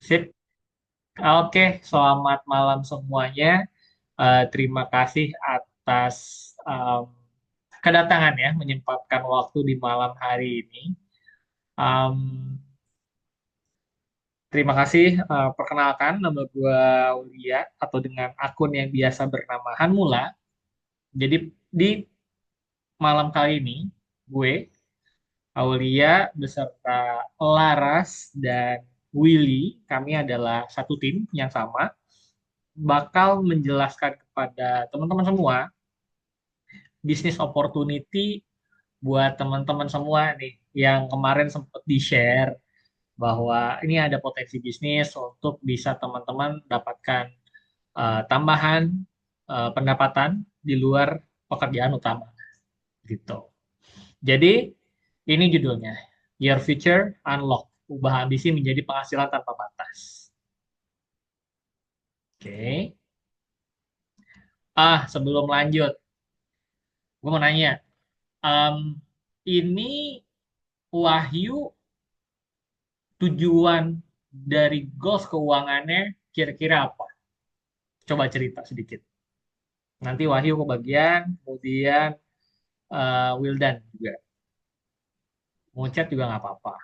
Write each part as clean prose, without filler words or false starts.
Sip. Oke, selamat malam semuanya. Terima kasih atas em, kedatangan ya, menyempatkan waktu di malam hari ini. Em, Terima kasih. Perkenalkan, nama gue Aulia atau dengan akun yang biasa bernama Hanmula. Jadi di malam kali ini, gue Aulia beserta Laras dan Willy, kami adalah satu tim yang sama, bakal menjelaskan kepada teman-teman semua bisnis opportunity buat teman-teman semua nih yang kemarin sempat di-share bahwa ini ada potensi bisnis untuk bisa teman-teman dapatkan tambahan pendapatan di luar pekerjaan utama gitu. Jadi ini judulnya Your Future Unlock. Ubah ambisi menjadi penghasilan tanpa batas. Oke. Sebelum lanjut, gue mau nanya, em, ini Wahyu tujuan dari goals keuangannya kira-kira apa? Coba cerita sedikit. Nanti Wahyu kebagian, kemudian Wildan juga. Mau chat juga nggak apa-apa.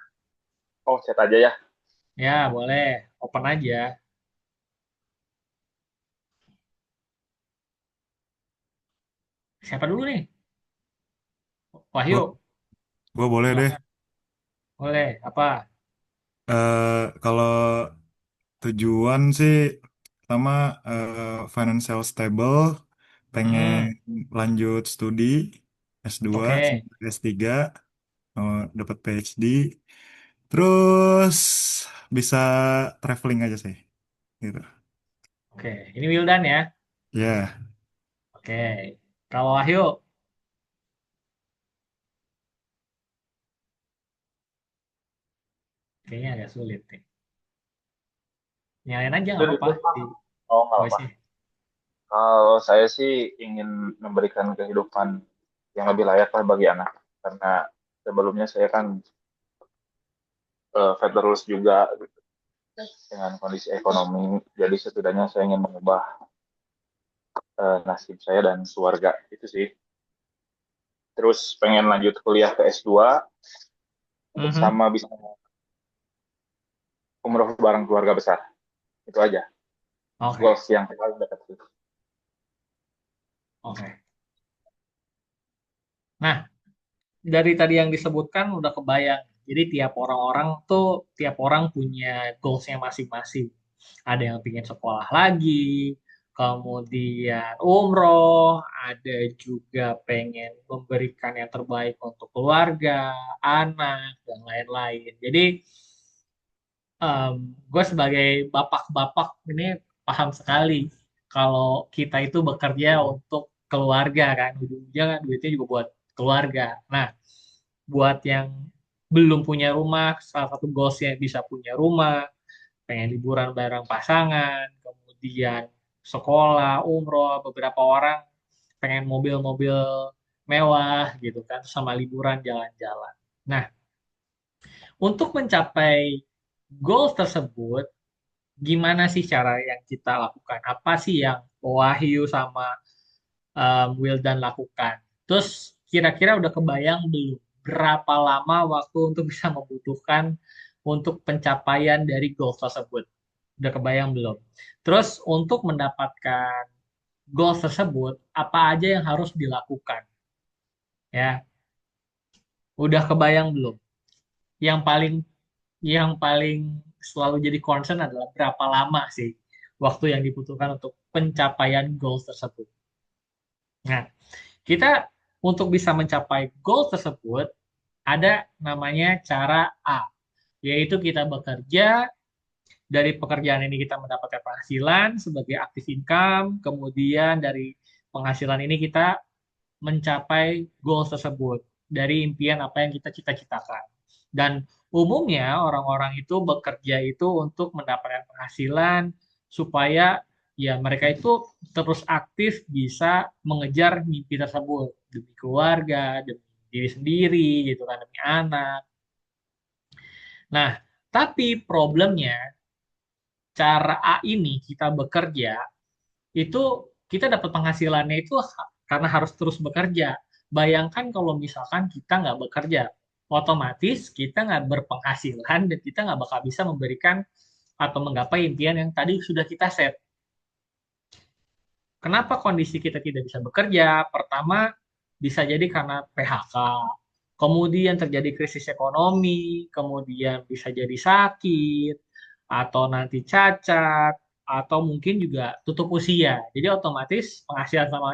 Oh, chat aja ya. Ya, boleh. Open aja. Siapa dulu nih? Gua, Wahyu. gua boleh deh. Silakan. Boleh. Apa? Kalau tujuan sih pertama financial stable, pengen Hmm, lanjut studi S2 oke. sampai S3, dapat PhD, terus bisa traveling aja sih, gitu. Oke. Ini Wildan ya. Ya, Oke. Kalau Wahyu, kayaknya agak sulit nih. Nyalain aja nggak Udah apa-apa ditulis Mas. di Oh, nggak apa. voice-nya. Kalau saya sih ingin memberikan kehidupan yang lebih layak lah bagi anak. Karena sebelumnya saya kan veterans juga gitu, dengan kondisi ekonomi. Jadi setidaknya saya ingin mengubah nasib saya dan keluarga itu sih. Terus pengen lanjut kuliah ke S2 Mhm. sama bisa umroh bareng keluarga besar. Itu aja. Oke. Goals yang paling dekat itu. Oke. Nah, dari tadi yang disebutkan udah kebayang. Jadi tiap orang punya goalsnya masing-masing. Ada yang ingin sekolah lagi, kemudian umroh, ada juga pengen memberikan yang terbaik untuk keluarga, anak, dan lain-lain. Jadi gue sebagai bapak-bapak ini paham sekali kalau kita itu bekerja untuk keluarga kan, ujung-ujungnya kan duitnya juga buat keluarga. Nah, buat yang belum punya rumah, salah satu goalsnya bisa punya rumah, pengen liburan bareng pasangan, kemudian sekolah, umroh, beberapa orang pengen mobil-mobil mewah gitu kan, sama liburan jalan-jalan. Nah, untuk mencapai goals tersebut, gimana sih cara yang kita lakukan? Apa sih yang Wahyu sama Wildan lakukan? Terus kira-kira udah kebayang belum berapa lama waktu untuk bisa membutuhkan untuk pencapaian dari goals tersebut? Udah kebayang belum? Terus untuk mendapatkan goals tersebut, apa aja yang harus dilakukan? Ya, udah kebayang belum? Yang paling yang paling selalu jadi concern adalah berapa lama sih waktu yang dibutuhkan untuk pencapaian goals tersebut. Nah, kita untuk bisa mencapai goals tersebut ada namanya cara A, yaitu kita bekerja, dari pekerjaan ini kita mendapatkan penghasilan sebagai active income, kemudian dari penghasilan ini kita mencapai goals tersebut dari impian apa yang kita cita-citakan. Dan umumnya orang-orang itu bekerja itu untuk mendapatkan penghasilan supaya ya mereka itu terus aktif bisa mengejar mimpi tersebut demi keluarga, demi diri sendiri gitu kan, demi anak. Nah, tapi problemnya cara A ini kita bekerja, itu kita dapat penghasilannya itu karena harus terus bekerja. Bayangkan kalau misalkan kita nggak bekerja, otomatis kita nggak berpenghasilan dan kita nggak bakal bisa memberikan atau menggapai impian yang tadi sudah kita set. Kenapa kondisi kita tidak bisa bekerja? Pertama, bisa jadi karena PHK, kemudian terjadi krisis ekonomi, kemudian bisa jadi sakit, atau nanti cacat, atau mungkin juga tutup usia. Jadi otomatis penghasilan sama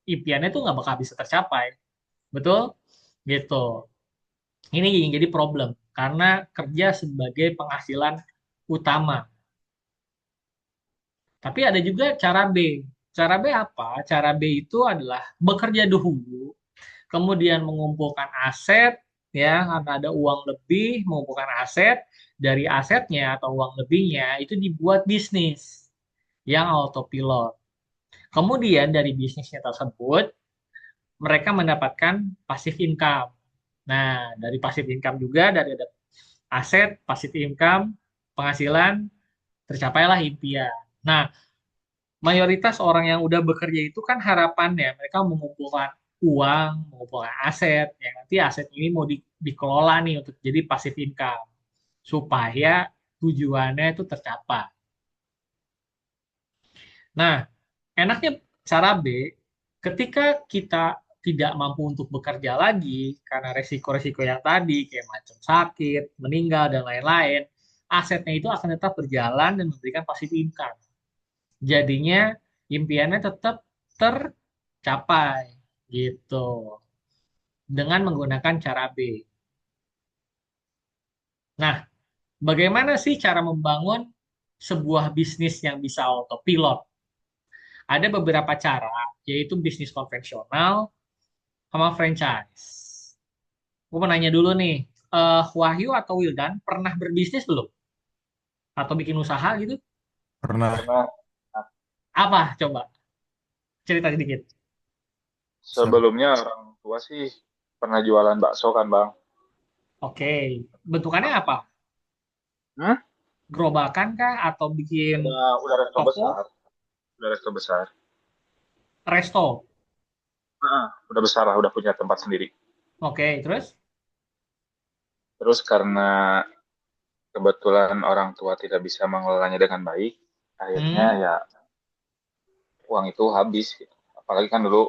impiannya itu nggak bakal bisa tercapai. Betul? Gitu. Ini yang jadi problem, karena kerja sebagai penghasilan utama. Tapi ada juga cara B. Cara B apa? Cara B itu adalah bekerja dulu, kemudian mengumpulkan aset, ya, karena ada uang lebih, mengumpulkan aset, dari asetnya atau uang lebihnya itu dibuat bisnis yang autopilot. Kemudian dari bisnisnya tersebut, mereka mendapatkan passive income. Nah, dari passive income juga, dari ada aset, passive income, penghasilan, tercapailah impian. Nah, mayoritas orang yang udah bekerja itu kan harapannya mereka mengumpulkan uang, mengumpulkan aset, yang nanti aset ini mau dikelola nih untuk jadi passive income supaya tujuannya itu tercapai. Nah, enaknya cara B, ketika kita tidak mampu untuk bekerja lagi karena resiko-resiko yang tadi kayak macam sakit, meninggal dan lain-lain, asetnya itu akan tetap berjalan dan memberikan passive income. Jadinya impiannya tetap tercapai gitu dengan menggunakan cara B. Nah, bagaimana sih cara membangun sebuah bisnis yang bisa autopilot? Ada beberapa cara, yaitu bisnis konvensional sama franchise. Gue mau nanya dulu nih, Wahyu atau Wildan pernah berbisnis belum? Atau bikin usaha gitu? Pernah. Karena Apa? Coba cerita sedikit. Se- sebelumnya orang tua sih pernah jualan bakso kan bang. Oke, bentukannya apa? Hmm? Gerobakan kah? Atau bikin Udah resto toko? besar, udah resto besar. Resto? Udah besar lah, udah punya tempat sendiri. Oke, terus? Terus karena kebetulan orang tua tidak bisa mengelolanya dengan baik, akhirnya Hmm, ya uang itu habis gitu. Apalagi kan dulu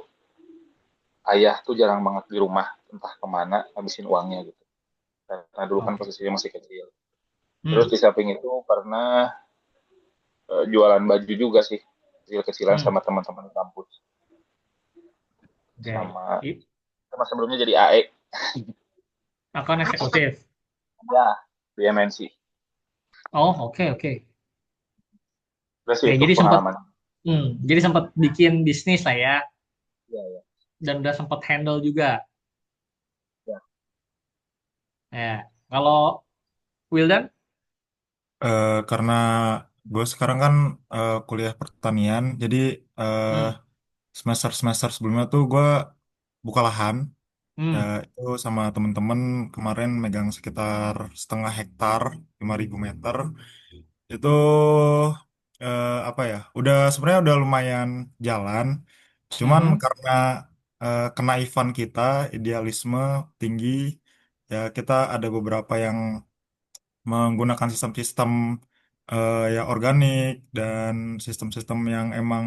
ayah tuh jarang banget di rumah, entah kemana habisin uangnya gitu. Karena dulu kan oke. posisinya masih kecil. Terus Hmm, di samping itu pernah jualan baju juga sih, kecil-kecilan hmm, sama teman-teman di kampus. oke. Sama, I- sama sebelumnya jadi AE, Akun eksekutif. ya, di MNC. Oh, oke, oke. Terus Oke, itu pengalaman. jadi sempat bikin bisnis lah ya, Ya, ya, dan udah sempat handle juga. ya. Ya, kalau Wildan, karena gue sekarang kan kuliah pertanian, jadi hmm, semester-semester sebelumnya tuh gue buka lahan, hmm, itu sama temen-temen kemarin megang sekitar 0,5 hektar, 5.000 meter. Itu apa ya? Sebenarnya udah lumayan jalan, cuman mhm, karena kenaifan kita, idealisme tinggi, ya kita ada beberapa yang menggunakan sistem-sistem ya organik dan sistem-sistem yang emang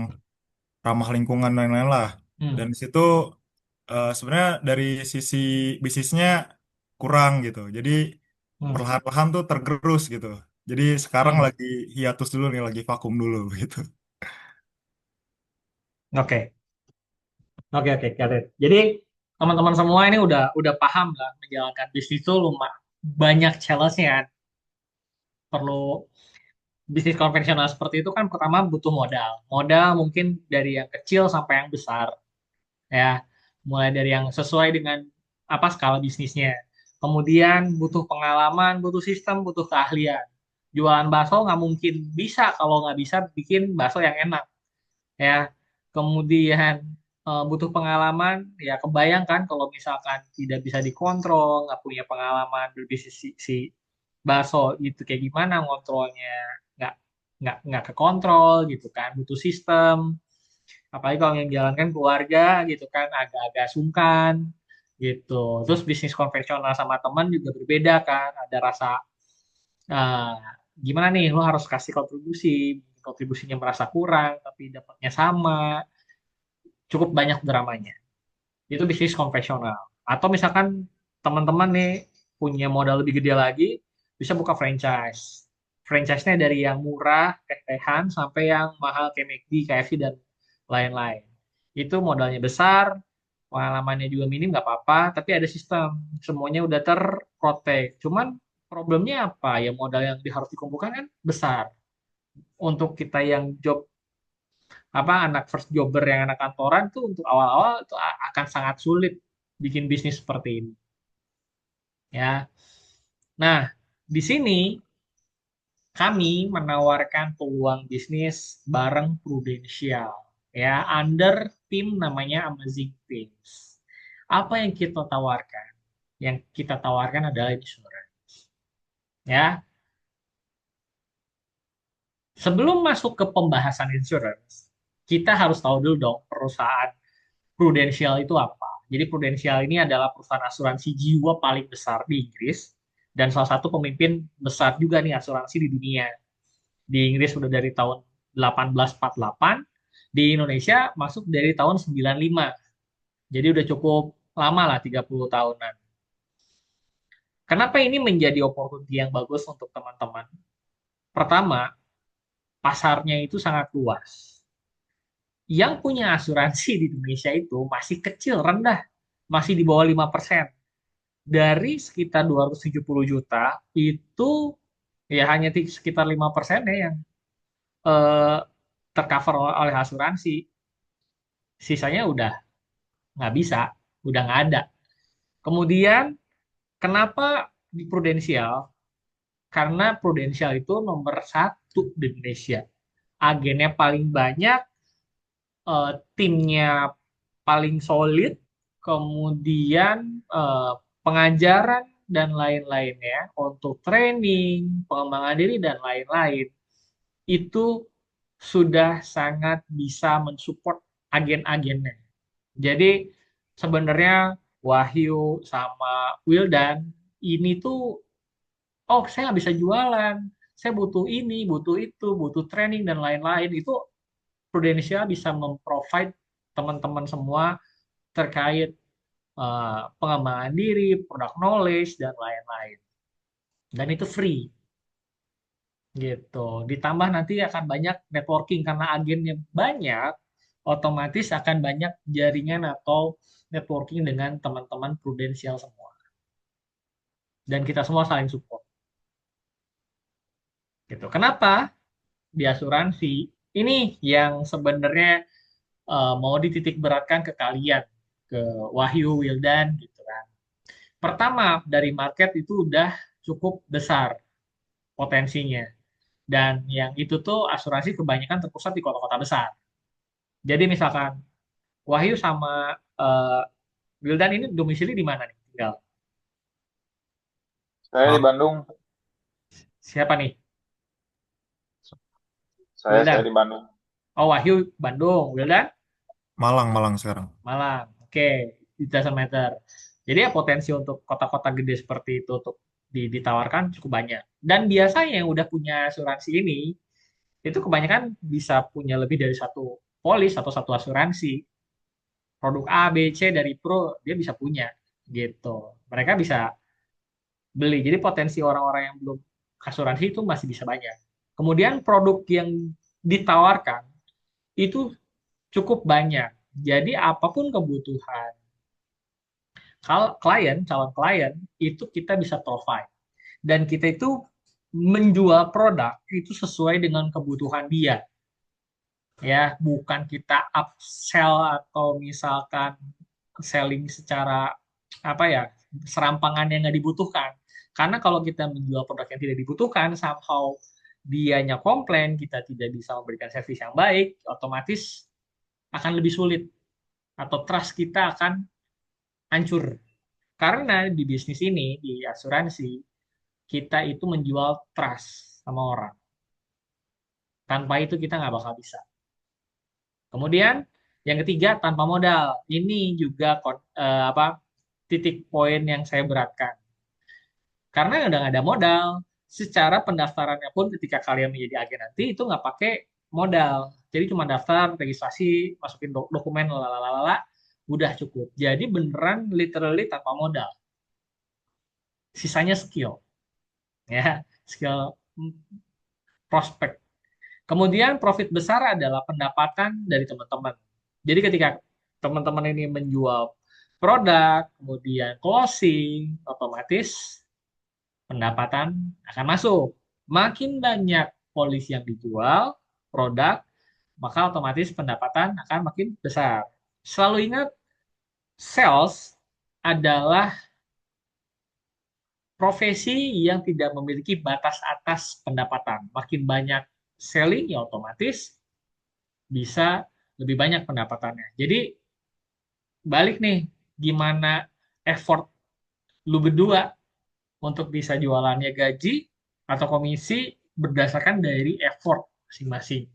ramah lingkungan dan lain-lain lah. hmm, Dan di situ sebenarnya dari sisi bisnisnya kurang gitu. Jadi hmm. perlahan-lahan tuh tergerus gitu. Jadi sekarang Hmm. lagi hiatus dulu nih, lagi vakum dulu gitu. Oke, oke, oke, got it. Jadi teman-teman semua ini udah paham lah menjalankan bisnis itu lumayan banyak challenge-nya kan. Perlu bisnis konvensional seperti itu kan pertama butuh modal. Modal mungkin dari yang kecil sampai yang besar ya. Mulai dari yang sesuai dengan apa skala bisnisnya. Kemudian butuh pengalaman, butuh sistem, butuh keahlian. Jualan bakso nggak mungkin bisa kalau nggak bisa bikin bakso yang enak ya. Kemudian butuh pengalaman, ya kebayangkan kalau misalkan tidak bisa dikontrol, nggak punya pengalaman berbisnis si bakso itu kayak gimana ngontrolnya, nggak. nggak kekontrol gitu kan, butuh sistem. Apalagi kalau yang jalankan keluarga gitu kan, agak-agak sungkan gitu. Terus bisnis konvensional sama teman juga berbeda kan, ada rasa ah, gimana nih, lo harus kasih kontribusi, kontribusinya merasa kurang tapi dapatnya sama, cukup banyak dramanya. Itu bisnis konvensional. Atau misalkan teman-teman nih punya modal lebih gede lagi, bisa buka franchise. Franchise-nya dari yang murah, teh-tehan, sampai yang mahal kayak McD, KFC, dan lain-lain. Itu modalnya besar, pengalamannya juga minim, nggak apa-apa, tapi ada sistem. Semuanya udah terprotek. Cuman problemnya apa? Ya modal yang harus dikumpulkan kan besar. Untuk kita yang job anak first jobber yang anak kantoran tuh untuk awal-awal itu akan sangat sulit bikin bisnis seperti ini ya. Nah, di sini kami menawarkan peluang bisnis bareng Prudential ya under tim namanya Amazing Teams. Apa yang kita tawarkan? Yang kita tawarkan adalah insurance ya. Sebelum masuk ke pembahasan insurance, kita harus tahu dulu dong perusahaan Prudential itu apa? Jadi Prudential ini adalah perusahaan asuransi jiwa paling besar di Inggris dan salah satu pemimpin besar juga nih asuransi di dunia. Di Inggris sudah dari tahun 1848, di Indonesia masuk dari tahun 95. Jadi udah cukup lama lah 30 tahunan. Kenapa ini menjadi opportunity yang bagus untuk teman-teman? Pertama, pasarnya itu sangat luas. Yang punya asuransi di Indonesia itu masih kecil, rendah, masih di bawah 5%. Dari sekitar 270 juta itu ya hanya sekitar 5% ya yang eh, tercover oleh asuransi. Sisanya udah nggak bisa, udah nggak ada. Kemudian kenapa di Prudensial? Karena Prudensial itu nomor satu di Indonesia. Agennya paling banyak, timnya paling solid, kemudian eh, pengajaran dan lain-lainnya untuk training, pengembangan diri dan lain-lain itu sudah sangat bisa mensupport agen-agennya. Jadi sebenarnya Wahyu sama Wildan ini tuh, oh saya nggak bisa jualan, saya butuh ini, butuh itu, butuh training dan lain-lain. Itu Prudensial bisa memprovide teman-teman semua terkait pengembangan diri, product knowledge, dan lain-lain. Dan itu free, gitu. Ditambah nanti akan banyak networking karena agennya banyak, otomatis akan banyak jaringan atau networking dengan teman-teman Prudensial semua. Dan kita semua saling support. Gitu. Kenapa? Di asuransi, ini yang sebenarnya mau dititik beratkan ke kalian, ke Wahyu, Wildan, gitu kan. Pertama, dari market itu udah cukup besar potensinya. Dan yang itu tuh asuransi kebanyakan terpusat di kota-kota besar. Jadi misalkan Wahyu sama eh, Wildan ini domisili di mana nih? Tinggal Saya di Ma- Bandung. siapa nih? Saya Wildan. di Bandung. Oh, Wahyu Bandung. Wildan Malang, Malang sekarang. Malang. Oke, it doesn't matter. Jadi ya potensi untuk kota-kota gede seperti itu untuk ditawarkan cukup banyak. Dan biasanya yang udah punya asuransi ini itu kebanyakan bisa punya lebih dari satu polis atau satu asuransi. Produk A, B, C dari Pro dia bisa punya gitu. Mereka bisa beli. Jadi potensi orang-orang yang belum asuransi itu masih bisa banyak. Kemudian produk yang ditawarkan itu cukup banyak. Jadi apapun kebutuhan kalau calon klien itu kita bisa provide. Dan kita itu menjual produk itu sesuai dengan kebutuhan dia. Ya, bukan kita upsell atau misalkan selling secara apa ya, serampangan yang nggak dibutuhkan. Karena kalau kita menjual produk yang tidak dibutuhkan, somehow dianya komplain, kita tidak bisa memberikan servis yang baik, otomatis akan lebih sulit atau trust kita akan hancur. Karena di bisnis ini, di asuransi, kita itu menjual trust sama orang. Tanpa itu kita nggak bakal bisa. Kemudian yang ketiga tanpa modal. Ini juga titik poin yang saya beratkan. Karena udah nggak ada modal. Secara pendaftarannya pun ketika kalian menjadi agen nanti itu nggak pakai modal. Jadi cuma daftar, registrasi, masukin dokumen, lalala, udah cukup. Jadi beneran literally tanpa modal. Sisanya skill, ya, skill prospek. Kemudian profit besar adalah pendapatan dari teman-teman. Jadi ketika teman-teman ini menjual produk, kemudian closing, otomatis pendapatan akan masuk. Makin banyak polisi yang dijual, produk, maka otomatis pendapatan akan makin besar. Selalu ingat, sales adalah profesi yang tidak memiliki batas atas pendapatan. Makin banyak selling, ya otomatis bisa lebih banyak pendapatannya. Jadi balik nih, gimana effort lu berdua untuk bisa jualannya gaji atau komisi berdasarkan dari effort masing-masing.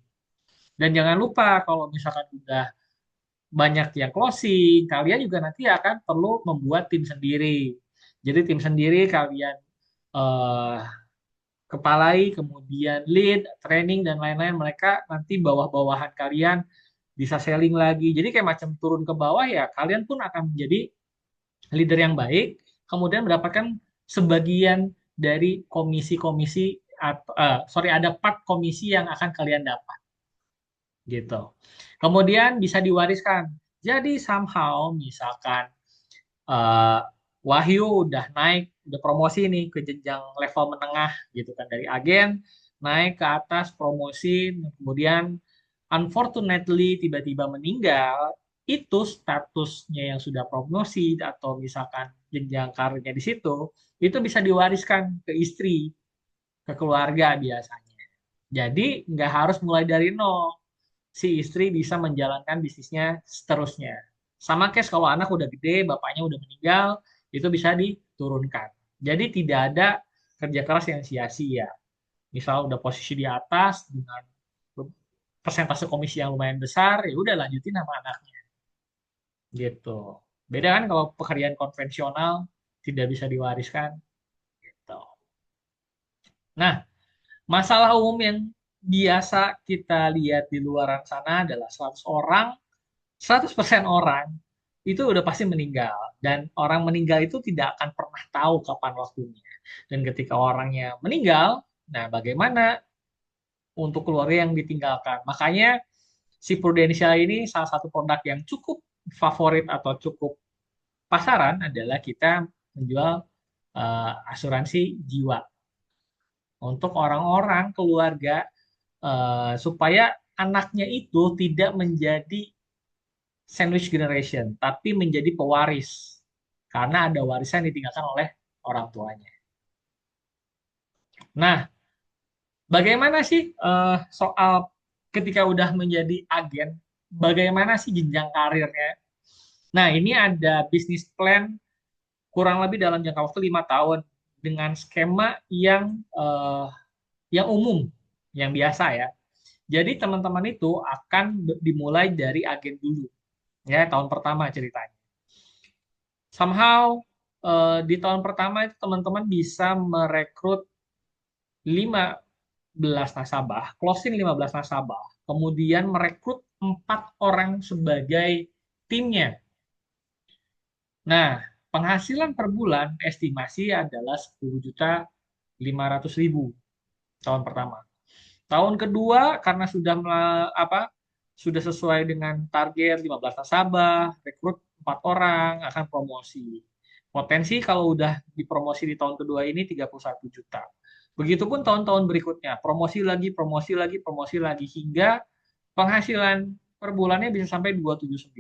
Dan jangan lupa kalau misalkan udah banyak yang closing, kalian juga nanti akan perlu membuat tim sendiri. Jadi tim sendiri kalian eh, kepalai, kemudian lead, training, dan lain-lain. Mereka nanti bawah-bawahan kalian bisa selling lagi. Jadi kayak macam turun ke bawah ya, kalian pun akan menjadi leader yang baik, kemudian mendapatkan sebagian dari komisi-komisi atau ada part komisi yang akan kalian dapat gitu. Kemudian bisa diwariskan. Jadi somehow misalkan eh, Wahyu udah naik, udah promosi nih ke jenjang level menengah gitu kan dari agen naik ke atas promosi, kemudian unfortunately tiba-tiba meninggal, itu statusnya yang sudah promosi atau misalkan jenjang karirnya di situ, itu bisa diwariskan ke istri, ke keluarga biasanya. Jadi nggak harus mulai dari nol, si istri bisa menjalankan bisnisnya seterusnya. Sama case kalau anak udah gede, bapaknya udah meninggal, itu bisa diturunkan. Jadi tidak ada kerja keras yang sia-sia. Misal udah posisi di atas dengan persentase komisi yang lumayan besar, ya udah lanjutin sama anaknya. Gitu. Beda kan kalau pekerjaan konvensional tidak bisa diwariskan. Gitu. Nah, masalah umum yang biasa kita lihat di luaran sana adalah 100 orang 100% orang itu udah pasti meninggal. Dan orang meninggal itu tidak akan pernah tahu kapan waktunya. Dan ketika orangnya meninggal, nah bagaimana untuk keluarga yang ditinggalkan? Makanya si Prudential ini salah satu produk yang cukup favorit atau cukup pasaran adalah kita menjual asuransi jiwa untuk orang-orang keluarga supaya anaknya itu tidak menjadi sandwich generation, tapi menjadi pewaris karena ada warisan yang ditinggalkan oleh orang tuanya. Nah, bagaimana sih soal ketika udah menjadi agen, bagaimana sih jenjang karirnya? Nah, ini ada bisnis plan kurang lebih dalam jangka waktu 5 tahun dengan skema yang umum, yang biasa ya. Jadi teman-teman itu akan dimulai dari agen dulu, ya tahun pertama ceritanya. Somehow di tahun pertama itu teman-teman bisa merekrut 15 nasabah, closing 15 nasabah, kemudian merekrut 4 orang sebagai timnya. Nah, penghasilan per bulan estimasi adalah 10.500.000 tahun pertama. Tahun kedua karena sudah sudah sesuai dengan target 15 nasabah, rekrut 4 orang, akan promosi. Potensi kalau udah dipromosi di tahun kedua ini 31 juta. Begitupun tahun-tahun berikutnya, promosi lagi, promosi lagi hingga penghasilan per bulannya bisa sampai 279.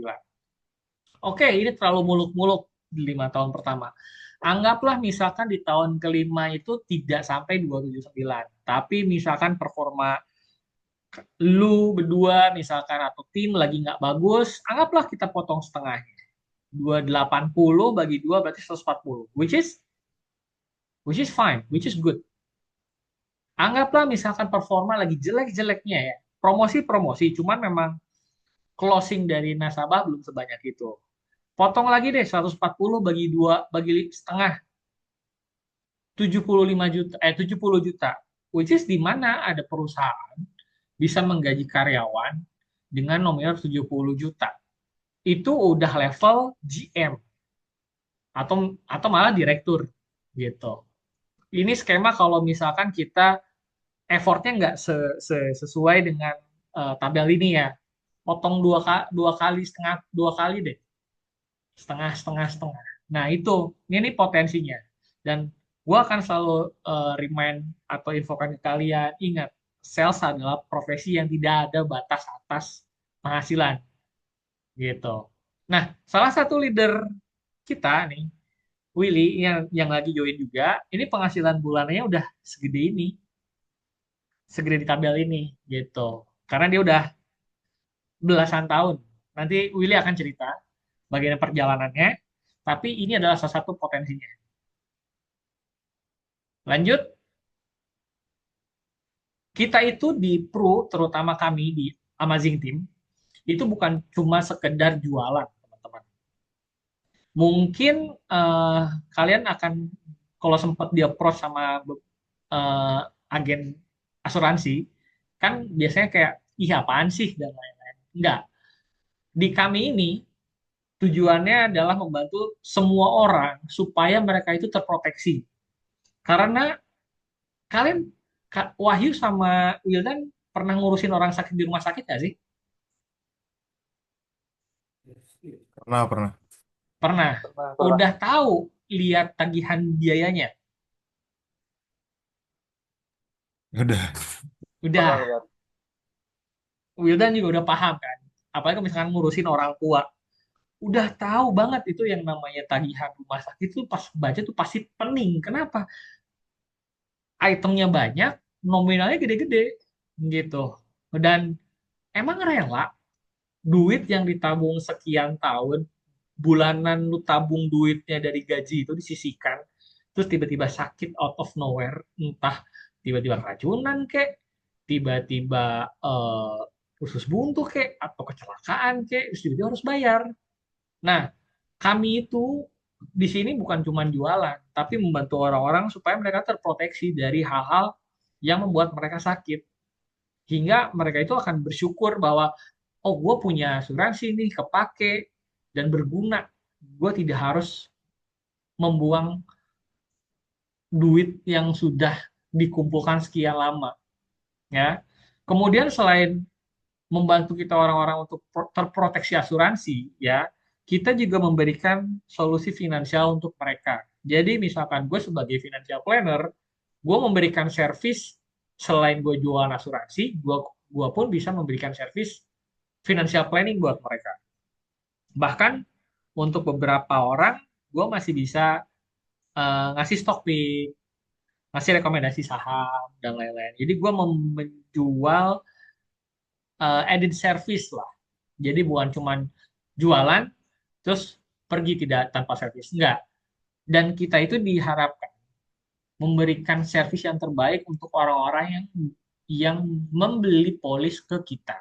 Oke, ini terlalu muluk-muluk di 5 tahun pertama. Anggaplah misalkan di tahun kelima itu tidak sampai 279, tapi misalkan performa lu berdua misalkan atau tim lagi nggak bagus, anggaplah kita potong setengahnya. 280 bagi 2 berarti 140, which is fine, which is good. Anggaplah misalkan performa lagi jelek-jeleknya ya. Promosi-promosi, cuman memang closing dari nasabah belum sebanyak itu. Potong lagi deh 140 bagi dua bagi setengah 75 juta 70 juta. Which is di mana ada perusahaan bisa menggaji karyawan dengan nominal 70 juta. Itu udah level GM atau malah direktur gitu. Ini skema kalau misalkan kita effortnya nggak sesuai dengan tabel ini ya. Potong dua kali setengah, dua kali deh, setengah setengah setengah. Nah itu ini potensinya. Dan gua akan selalu remind atau infokan ke kalian, ingat, sales adalah profesi yang tidak ada batas atas penghasilan gitu. Nah, salah satu leader kita nih, Willy, yang lagi join juga, ini penghasilan bulannya udah segede ini, segede di tabel ini gitu. Karena dia udah belasan tahun. Nanti Willy akan cerita bagian perjalanannya, tapi ini adalah salah satu potensinya. Lanjut, kita itu di Pro, terutama kami di Amazing Team, itu bukan cuma sekedar jualan, teman-teman. Mungkin kalian akan, kalau sempat dia approach sama agen asuransi, kan biasanya kayak, ih apaan sih, dan lain-lain. Enggak. Di kami ini, tujuannya adalah membantu semua orang supaya mereka itu terproteksi. Karena kalian, Wahyu sama Wildan pernah ngurusin orang sakit di rumah sakit gak sih? Pernah, pernah. Pernah. Pernah, pernah. Udah tahu lihat tagihan biayanya? Udah. Pernah Udah. lihat. Wildan juga udah paham kan? Apalagi misalkan ngurusin orang tua. Udah tahu banget itu yang namanya tagihan rumah sakit itu pas baca tuh pasti pening. Kenapa? Itemnya banyak, nominalnya gede-gede gitu. Dan emang rela duit yang ditabung sekian tahun, bulanan lu tabung duitnya dari gaji itu disisihkan, terus tiba-tiba sakit out of nowhere, entah tiba-tiba keracunan kek, tiba-tiba usus buntu kek, atau kecelakaan kek, terus tiba-tiba harus bayar. Nah, kami itu di sini bukan cuma jualan, tapi membantu orang-orang supaya mereka terproteksi dari hal-hal yang membuat mereka sakit. Hingga mereka itu akan bersyukur bahwa, oh gue punya asuransi nih, kepake, dan berguna. Gue tidak harus membuang duit yang sudah dikumpulkan sekian lama. Ya. Kemudian selain membantu kita orang-orang untuk terproteksi asuransi, ya, kita juga memberikan solusi finansial untuk mereka. Jadi misalkan gue sebagai financial planner, gue memberikan servis selain gue jualan asuransi, gue pun bisa memberikan servis financial planning buat mereka. Bahkan untuk beberapa orang, gue masih bisa ngasih stock pick, ngasih rekomendasi saham dan lain-lain. Jadi gue menjual added service lah. Jadi bukan cuma jualan terus pergi tidak tanpa servis, enggak. Dan kita itu diharapkan memberikan servis yang terbaik untuk orang-orang yang membeli polis ke kita.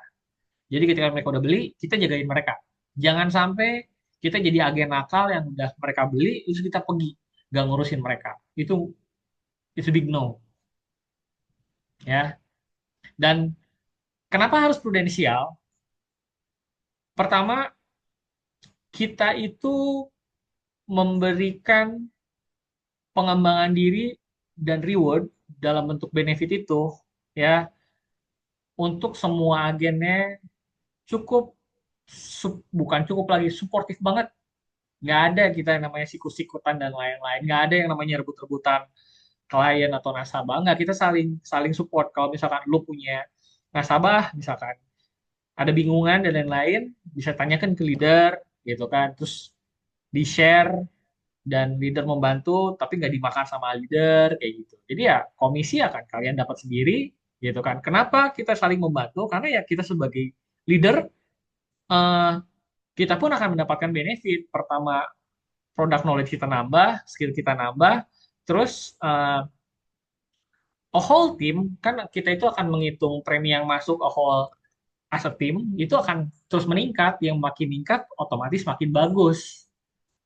Jadi ketika mereka udah beli, kita jagain mereka. Jangan sampai kita jadi agen nakal yang udah mereka beli, terus kita pergi, gak ngurusin mereka. Itu big no, ya. Dan kenapa harus prudensial? Pertama, kita itu memberikan pengembangan diri dan reward dalam bentuk benefit itu, ya, untuk semua agennya cukup, bukan cukup lagi, suportif banget. Nggak ada kita yang namanya sikut-sikutan dan lain-lain, nggak ada yang namanya rebut-rebutan klien atau nasabah, nggak, kita saling saling support. Kalau misalkan lu punya nasabah misalkan ada bingungan dan lain-lain, bisa tanyakan ke leader gitu kan, terus di share, dan leader membantu tapi nggak dimakan sama leader kayak gitu. Jadi ya komisi akan kalian dapat sendiri gitu kan. Kenapa kita saling membantu? Karena ya kita sebagai leader, eh, kita pun akan mendapatkan benefit. Pertama, product knowledge kita nambah, skill kita nambah, terus a whole team, kan kita itu akan menghitung premi yang masuk a whole as a team, itu akan terus meningkat. Yang makin meningkat, otomatis makin bagus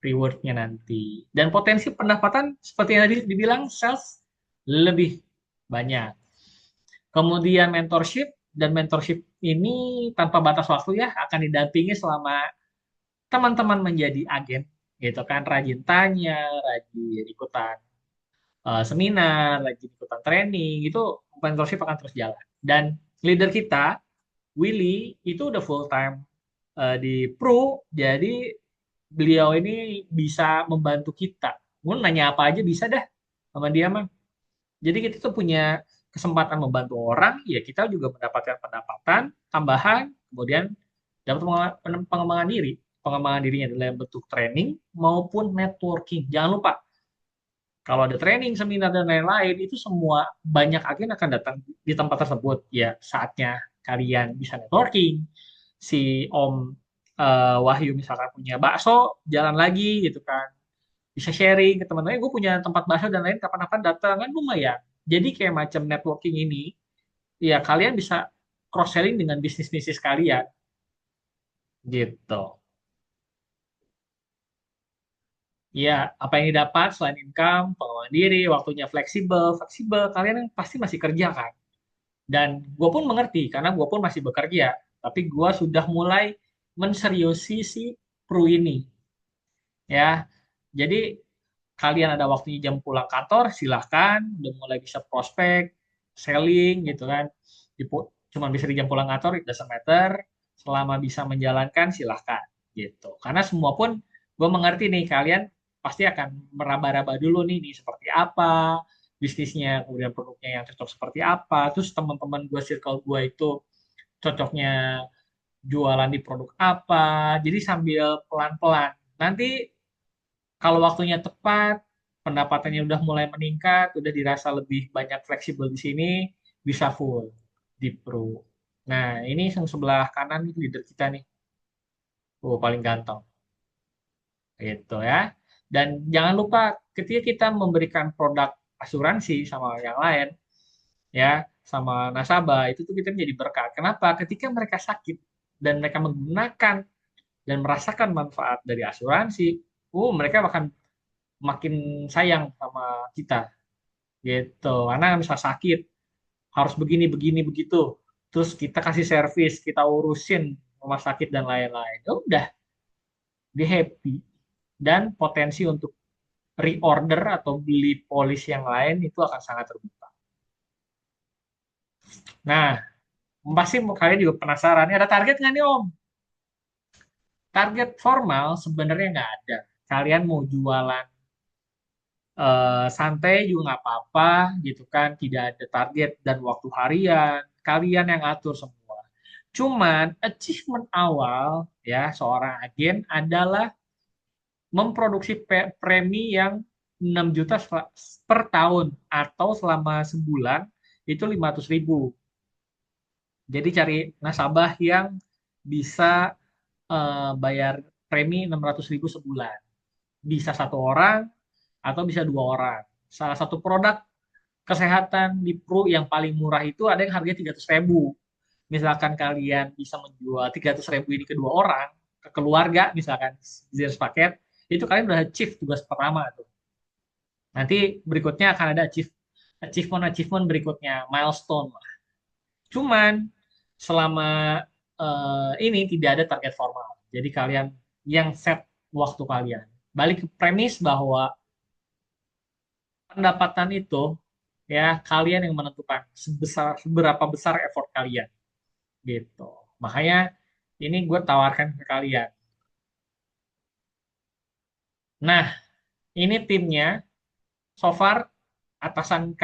rewardnya nanti. Dan potensi pendapatan, seperti yang tadi dibilang, sales lebih banyak. Kemudian mentorship, dan mentorship ini tanpa batas waktu ya, akan didampingi selama teman-teman menjadi agen, gitu kan, rajin tanya, rajin ikutan seminar, rajin ikutan training, itu mentorship akan terus jalan. Dan leader kita, Willy, itu udah full time di Pro, jadi beliau ini bisa membantu kita. Mau nanya apa aja bisa dah sama dia mah. Jadi kita tuh punya kesempatan membantu orang, ya kita juga mendapatkan pendapatan tambahan, kemudian dapat pengembangan diri. Pengembangan dirinya dalam bentuk training maupun networking. Jangan lupa, kalau ada training, seminar, dan lain-lain, itu semua banyak agen akan datang di tempat tersebut. Ya, saatnya kalian bisa networking. Si Om Wahyu misalkan punya bakso, jalan lagi gitu kan. Bisa sharing ke teman-teman, gue punya tempat bakso dan lain, kapan-kapan datang, kan lumayan. Jadi kayak macam networking ini, ya kalian bisa cross-selling dengan bisnis-bisnis kalian, gitu. Ya, apa yang didapat selain income, pengembangan diri, waktunya fleksibel, fleksibel, kalian kan pasti masih kerja kan? Dan gue pun mengerti, karena gue pun masih bekerja. Tapi gue sudah mulai menseriusi si Pru ini. Ya, jadi kalian ada waktunya jam pulang kantor, silahkan. Udah mulai bisa prospek, selling gitu kan. Cuma bisa di jam pulang kantor, it doesn't matter. Selama bisa menjalankan, silahkan. Gitu. Karena semua pun gue mengerti nih, kalian pasti akan meraba-raba dulu nih seperti apa bisnisnya, kemudian produknya yang cocok seperti apa. Terus teman-teman gue, circle gue itu cocoknya jualan di produk apa. Jadi sambil pelan-pelan. Nanti kalau waktunya tepat, pendapatannya udah mulai meningkat, udah dirasa lebih banyak fleksibel di sini, bisa full di Pro. Nah, ini yang sebelah kanan nih, leader kita nih. Oh, paling ganteng. Gitu ya. Dan jangan lupa, ketika kita memberikan produk asuransi sama yang lain, ya, sama nasabah, itu tuh kita menjadi berkat. Kenapa? Ketika mereka sakit dan mereka menggunakan dan merasakan manfaat dari asuransi, mereka akan makin sayang sama kita, gitu. Karena bisa sakit, harus begini, begini, begitu. Terus kita kasih servis, kita urusin rumah sakit dan lain-lain. Ya udah, dia happy. Dan potensi untuk reorder atau beli polis yang lain itu akan sangat terbuka. Nah, pasti kalian juga penasaran, ini ada target nggak nih Om? Target formal sebenarnya nggak ada. Kalian mau jualan santai juga nggak apa-apa gitu kan, tidak ada target dan waktu harian, kalian yang atur semua. Cuman achievement awal ya seorang agen adalah memproduksi premi yang 6 juta per tahun, atau selama sebulan itu 500.000. Jadi cari nasabah yang bisa bayar premi 600.000 sebulan. Bisa satu orang atau bisa dua orang. Salah satu produk kesehatan di Pro yang paling murah itu ada yang harganya 300.000. Misalkan kalian bisa menjual 300.000 ini ke dua orang, ke keluarga misalkan, zero paket, itu kalian udah achieve tugas pertama tuh. Nanti berikutnya akan ada achievement berikutnya, milestone lah. Cuman selama ini tidak ada target formal. Jadi kalian yang set waktu kalian. Balik ke premis bahwa pendapatan itu ya kalian yang menentukan seberapa besar effort kalian, gitu. Makanya ini gue tawarkan ke kalian. Nah, ini timnya. So far atasan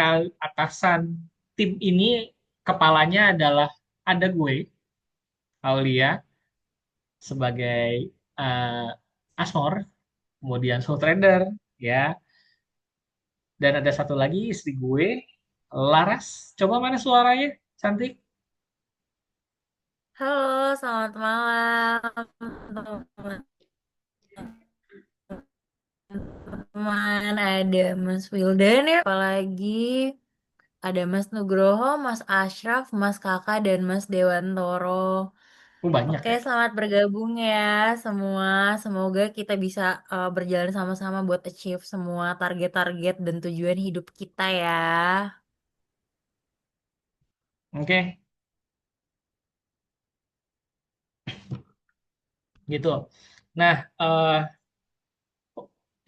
tim ini kepalanya adalah ada gue, Aulia, sebagai Asmor, kemudian Soul Trader, ya. Dan ada satu lagi istri gue, Laras. Coba mana suaranya, cantik? Halo, selamat malam teman-teman. Ada Mas Wildan ya, apalagi. Ada Mas Nugroho, Mas Ashraf, Mas Kakak, dan Mas Dewantoro. Banyak Oke, ya. selamat bergabung ya semua. Semoga kita bisa berjalan sama-sama buat achieve semua target-target dan tujuan hidup kita ya. Oke, gitu. Nah,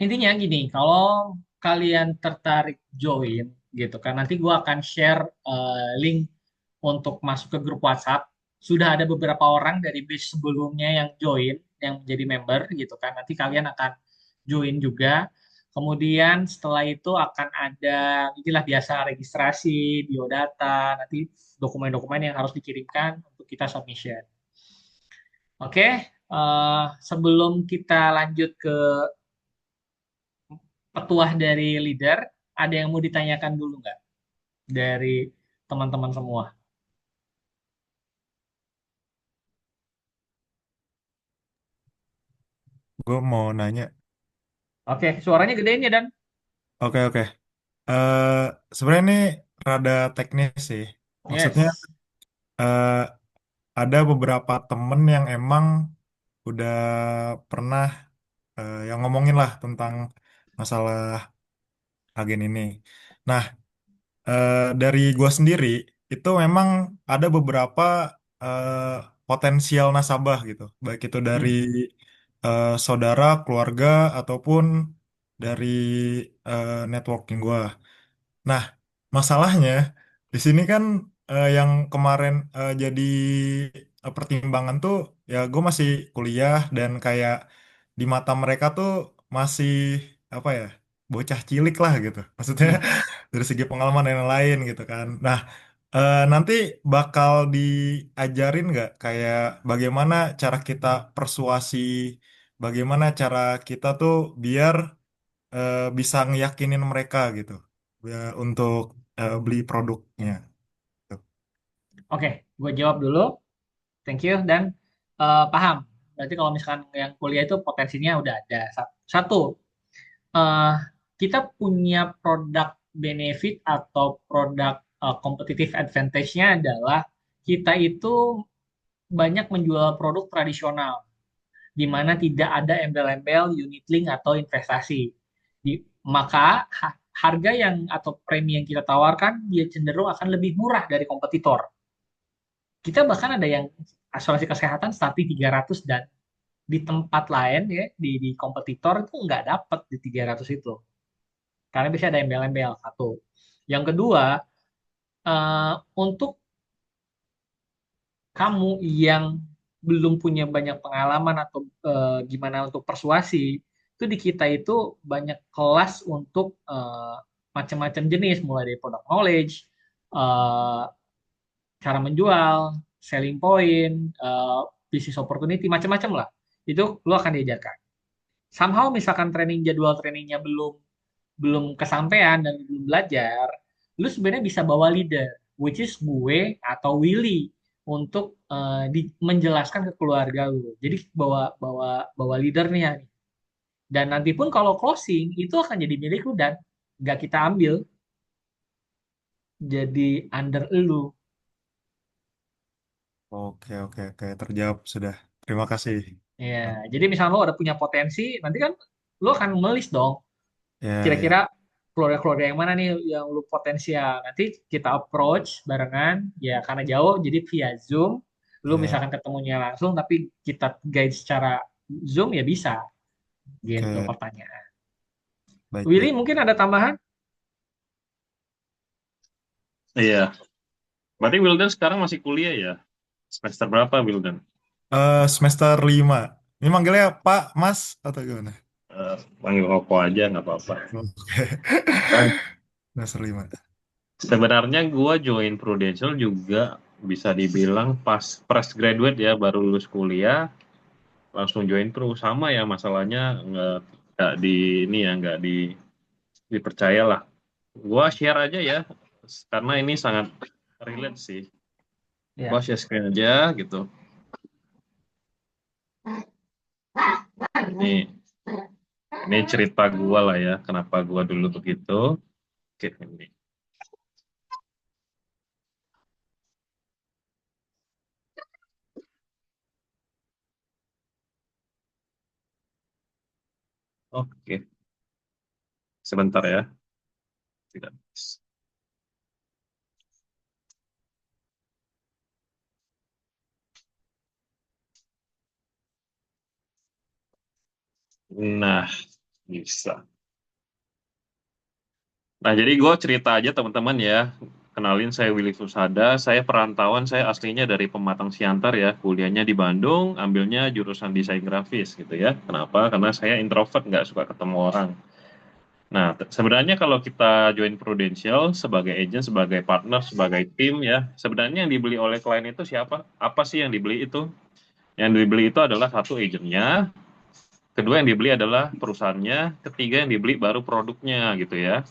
intinya gini, kalau kalian tertarik join gitu kan, nanti gua akan share link untuk masuk ke grup WhatsApp. Sudah ada beberapa orang dari batch sebelumnya yang join, yang menjadi member gitu kan. Nanti kalian akan join juga. Kemudian setelah itu akan ada, inilah biasa registrasi, biodata, nanti dokumen-dokumen yang harus dikirimkan untuk kita submission. Oke, sebelum kita lanjut ke petuah dari leader, ada yang mau ditanyakan dulu nggak dari teman-teman semua? Gue mau nanya. Oke, suaranya gedein ya Dan. Oke, oke. Eh Sebenarnya ini rada teknis sih. Maksudnya Yes. eh, ada beberapa temen yang emang udah pernah yang ngomongin lah tentang masalah agen ini. Nah, dari gue sendiri itu memang ada beberapa eh, potensial nasabah gitu, baik itu dari Hmm. saudara, keluarga ataupun dari networking gue. Nah, masalahnya di sini kan yang kemarin jadi pertimbangan tuh ya gue masih kuliah dan kayak di mata mereka tuh masih apa ya bocah cilik lah gitu. Maksudnya Hmm. dari segi pengalaman dan lain-lain gitu kan. Nah, nanti bakal diajarin nggak kayak bagaimana cara kita persuasi, bagaimana cara kita tuh biar bisa ngeyakinin mereka gitu ya, untuk beli produknya. Tuh. Oke, gue jawab dulu. Thank you dan paham. Berarti kalau misalkan yang kuliah itu potensinya udah ada. Satu, eh, kita punya produk benefit atau produk competitive advantage-nya adalah kita itu banyak menjual produk tradisional di mana tidak ada embel-embel unit link atau investasi. Maka harga yang atau premi yang kita tawarkan dia cenderung akan lebih murah dari kompetitor. Kita bahkan ada yang asuransi kesehatan starting 300 dan di tempat lain ya di kompetitor itu nggak dapat di 300 itu. Karena bisa ada embel-embel satu. Yang kedua, untuk kamu yang belum punya banyak pengalaman atau gimana untuk persuasi, itu di kita itu banyak kelas untuk macam-macam jenis, mulai dari product knowledge, eh, cara menjual, selling point, business opportunity, macam-macam lah. Itu lo akan diajarkan. Somehow misalkan jadwal trainingnya belum belum kesampaian dan belum belajar, lu sebenarnya bisa bawa leader, which is gue atau Willy untuk menjelaskan ke keluarga lu. Jadi bawa bawa bawa leader nih ya. Dan nanti pun kalau closing itu akan jadi milik lu dan nggak kita ambil jadi under lu. Oke, oke, oke, terjawab sudah. Terima kasih. Ya, jadi misalnya lo ada punya potensi, nanti kan lo akan melis dong. Ya, Kira-kira ya, keluarga-keluarga yang mana nih yang lu potensial. Nanti kita approach barengan, ya karena jauh, jadi via Zoom. Lu ya. misalkan ketemunya langsung, tapi kita guide secara Zoom ya bisa. Gitu Oke, pertanyaan. baik, Willy baik. mungkin ada tambahan? Iya. Berarti Wildan sekarang masih kuliah ya? Semester berapa Wildan? Semester 5. Ini manggilnya Pak, Mas, atau gimana? Panggil rokok aja nggak apa-apa. Oke. Dan Semester 5. sebenarnya gua join Prudential juga bisa dibilang pas fresh graduate ya, baru lulus kuliah, langsung join Pro. Sama ya masalahnya nggak di ini ya nggak dipercaya lah. Gua share aja ya, karena ini sangat relate sih. Gua Ya. share screen aja gitu. Ini cerita gua lah ya, kenapa gua dulu begitu. Oke, ini. Oke, sebentar ya. Tidak. Nah, bisa. Nah, jadi gue cerita aja teman-teman ya. Kenalin, saya Willy Fusada. Saya perantauan, saya aslinya dari Pematang Siantar ya. Kuliahnya di Bandung, ambilnya jurusan desain grafis gitu ya. Kenapa? Karena saya introvert, nggak suka ketemu orang. Nah, sebenarnya kalau kita join Prudential sebagai agent, sebagai partner, sebagai tim ya, sebenarnya yang dibeli oleh klien itu siapa? Apa sih yang dibeli itu? Yang dibeli itu adalah satu agentnya, kedua yang dibeli adalah perusahaannya, ketiga yang dibeli baru produknya gitu ya.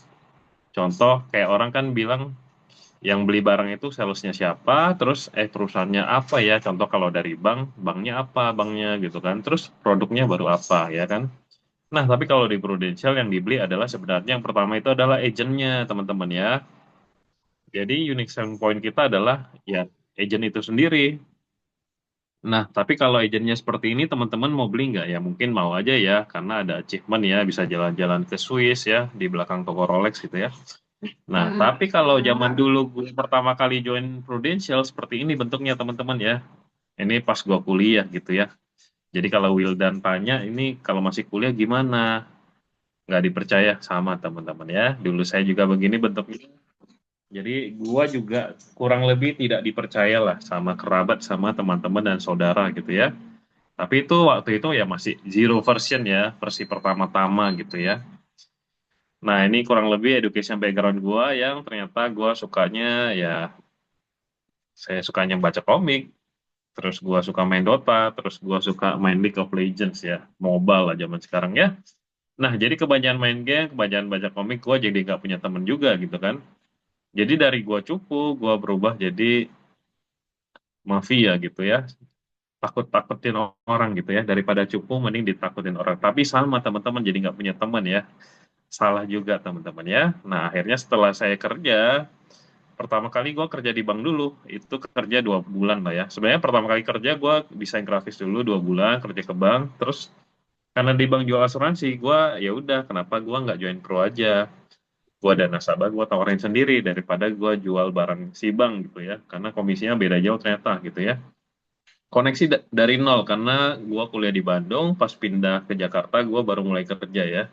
Contoh kayak orang kan bilang yang beli barang itu salesnya siapa, terus perusahaannya apa ya? Contoh kalau dari bank, banknya apa, banknya gitu kan. Terus produknya baru apa ya kan? Nah, tapi kalau di Prudential yang dibeli adalah sebenarnya yang pertama itu adalah agentnya teman-teman ya. Jadi unique selling point kita adalah ya agent itu sendiri. Nah, tapi kalau agentnya seperti ini teman-teman mau beli nggak? Ya mungkin mau aja ya, karena ada achievement ya, bisa jalan-jalan ke Swiss ya, di belakang toko Rolex gitu ya. Nah, tapi kalau zaman dulu gue pertama kali join Prudential seperti ini bentuknya teman-teman ya. Ini pas gue kuliah gitu ya. Jadi kalau Wildan tanya ini kalau masih kuliah gimana? Nggak dipercaya sama teman-teman ya. Dulu saya juga begini bentuknya. Jadi gua juga kurang lebih tidak dipercaya lah sama kerabat, sama teman-teman dan saudara gitu ya. Tapi itu waktu itu ya masih zero version ya, versi pertama-tama gitu ya. Nah, ini kurang lebih education background gua yang ternyata gua sukanya ya saya sukanya baca komik, terus gua suka main Dota, terus gua suka main League of Legends ya, mobile lah zaman sekarang ya. Nah, jadi kebanyakan main game, kebanyakan baca komik, gua jadi nggak punya temen juga gitu kan. Jadi dari gua cupu, gua berubah jadi mafia gitu ya. Takut-takutin orang gitu ya. Daripada cupu, mending ditakutin orang. Tapi sama teman-teman, jadi nggak punya teman ya. Salah juga teman-teman ya. Nah, akhirnya setelah saya kerja, pertama kali gue kerja di bank dulu. Itu kerja 2 bulan lah ya. Sebenarnya pertama kali kerja, gue desain grafis dulu 2 bulan, kerja ke bank. Terus karena di bank jual asuransi, gue ya udah kenapa gue nggak join pro aja. Gue ada nasabah, gue tawarin sendiri daripada gue jual barang si bank gitu ya. Karena komisinya beda jauh ternyata gitu ya. Koneksi dari nol karena gue kuliah di Bandung, pas pindah ke Jakarta gue baru mulai kerja ya.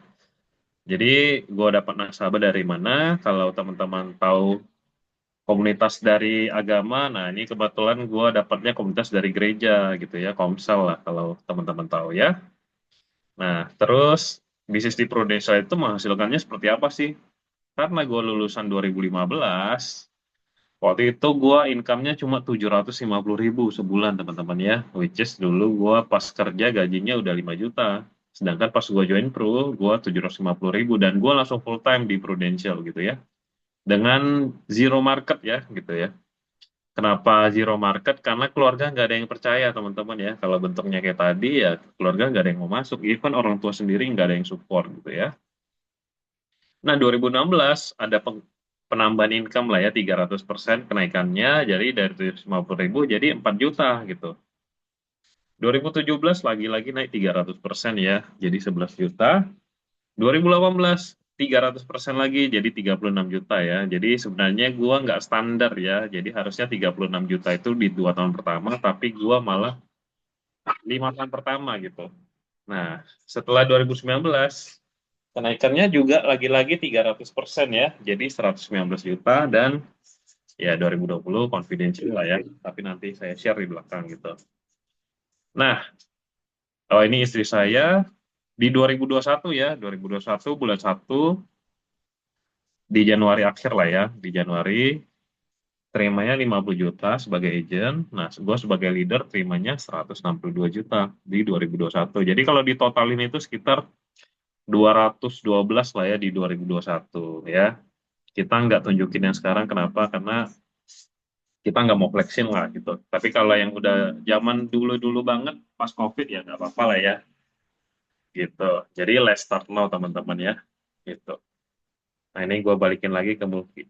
Jadi gue dapat nasabah dari mana? Kalau teman-teman tahu komunitas dari agama, nah ini kebetulan gue dapatnya komunitas dari gereja gitu ya, Komsel lah kalau teman-teman tahu ya. Nah terus bisnis di Prodesa itu menghasilkannya seperti apa sih? Karena gue lulusan 2015, waktu itu gua income-nya cuma 750.000 sebulan teman-teman ya. Which is dulu gua pas kerja gajinya udah 5 juta. Sedangkan pas gua join Pro, gua 750.000 dan gua langsung full time di Prudential gitu ya. Dengan zero market ya gitu ya. Kenapa zero market? Karena keluarga nggak ada yang percaya teman-teman ya. Kalau bentuknya kayak tadi ya keluarga nggak ada yang mau masuk. Even orang tua sendiri nggak ada yang support gitu ya. Nah, 2016 ada penambahan income lah ya 300% kenaikannya jadi dari 750.000 jadi 4 juta gitu. 2017 lagi-lagi naik 300% ya jadi 11 juta. 2018 300% lagi jadi 36 juta ya. Jadi sebenarnya gua nggak standar ya. Jadi harusnya 36 juta itu di 2 tahun pertama tapi gua malah 5 tahun pertama gitu. Nah, setelah 2019 kenaikannya juga lagi-lagi 300% ya, jadi 119 juta dan ya 2020 confidential lah ya, tapi nanti saya share di belakang gitu. Nah, oh ini istri saya di 2021 ya, 2021 bulan 1 di Januari akhir lah ya, di Januari terimanya 50 juta sebagai agent. Nah, gue sebagai leader terimanya 162 juta di 2021. Jadi kalau ditotalin itu sekitar 212 lah ya di 2021 ya. Kita nggak tunjukin yang sekarang kenapa karena kita nggak mau flexing lah gitu tapi kalau yang udah zaman dulu-dulu banget pas COVID ya nggak apa-apa lah ya gitu jadi let's start now teman-teman ya gitu. Nah ini gue balikin lagi ke Mulki.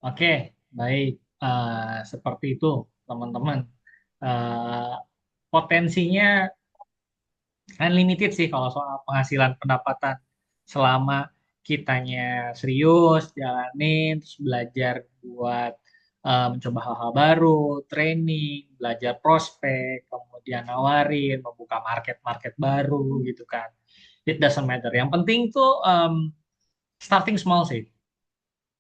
Oke, baik. Seperti itu, teman-teman. Eh, potensinya unlimited sih kalau soal penghasilan pendapatan selama kitanya serius jalanin terus belajar buat mencoba hal-hal baru, training, belajar prospek, kemudian nawarin, membuka market-market baru gitu kan. It doesn't matter. Yang penting tuh starting small sih.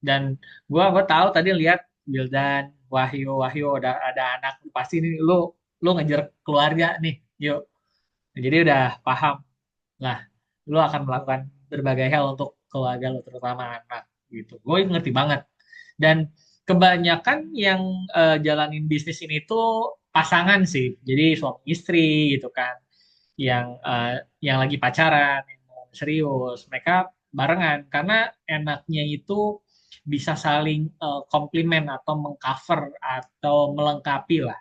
Dan gua tahu tadi lihat Wildan, Wahyu, Wahyu udah ada anak pasti nih lu ngejar keluarga nih. Yuk. Jadi udah paham lah, lu akan melakukan berbagai hal untuk keluarga lu, terutama anak gitu. Gue ngerti banget. Dan kebanyakan yang jalanin bisnis ini tuh pasangan sih. Jadi suami istri gitu kan, yang lagi pacaran, yang mau serius, mereka barengan karena enaknya itu bisa saling komplimen atau mengcover atau melengkapi lah.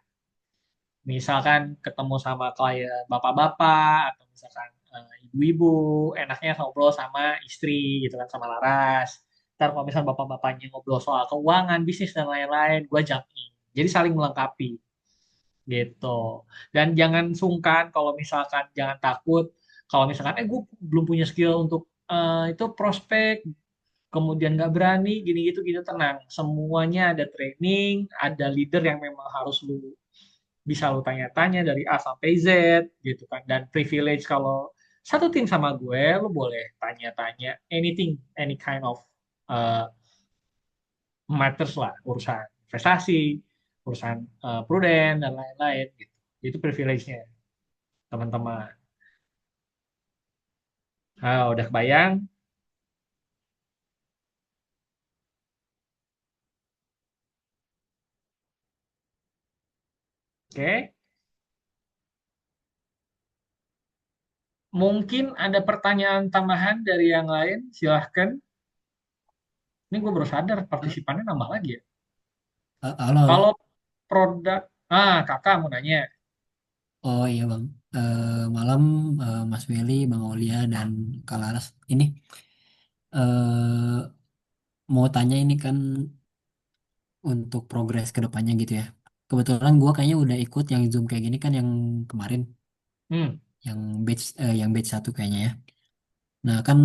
Misalkan ketemu sama klien bapak-bapak atau misalkan ibu-ibu, enaknya ngobrol sama istri gitu kan, sama Laras. Ntar kalau misalnya bapak-bapaknya ngobrol soal keuangan, bisnis dan lain-lain, gue jump in. Jadi saling melengkapi gitu. Dan jangan sungkan kalau misalkan, jangan takut kalau misalkan gue belum punya skill untuk itu prospek, kemudian nggak berani gini gitu gitu, tenang. Semuanya ada training, ada leader yang memang harus lu bisa lu tanya-tanya dari A sampai Z gitu kan. Dan privilege kalau satu tim sama gue, lu boleh tanya-tanya anything, any kind of uh, matters lah, urusan investasi, urusan pruden dan lain-lain gitu. Itu privilege-nya teman-teman. Udah kebayang? Oke. Mungkin ada pertanyaan tambahan dari yang lain, silahkan. Ini gue baru sadar partisipannya nambah lagi ya. Halo, halo. Kalau produk, kakak mau nanya. Oh iya Bang. Malam Mas Willy, Bang Aulia dan Kak Laras. Ini eh, mau tanya ini kan untuk progres ke depannya gitu ya. Kebetulan gua kayaknya udah ikut yang Zoom kayak gini kan yang kemarin, Hmm, yang batch satu kayaknya ya. Nah kan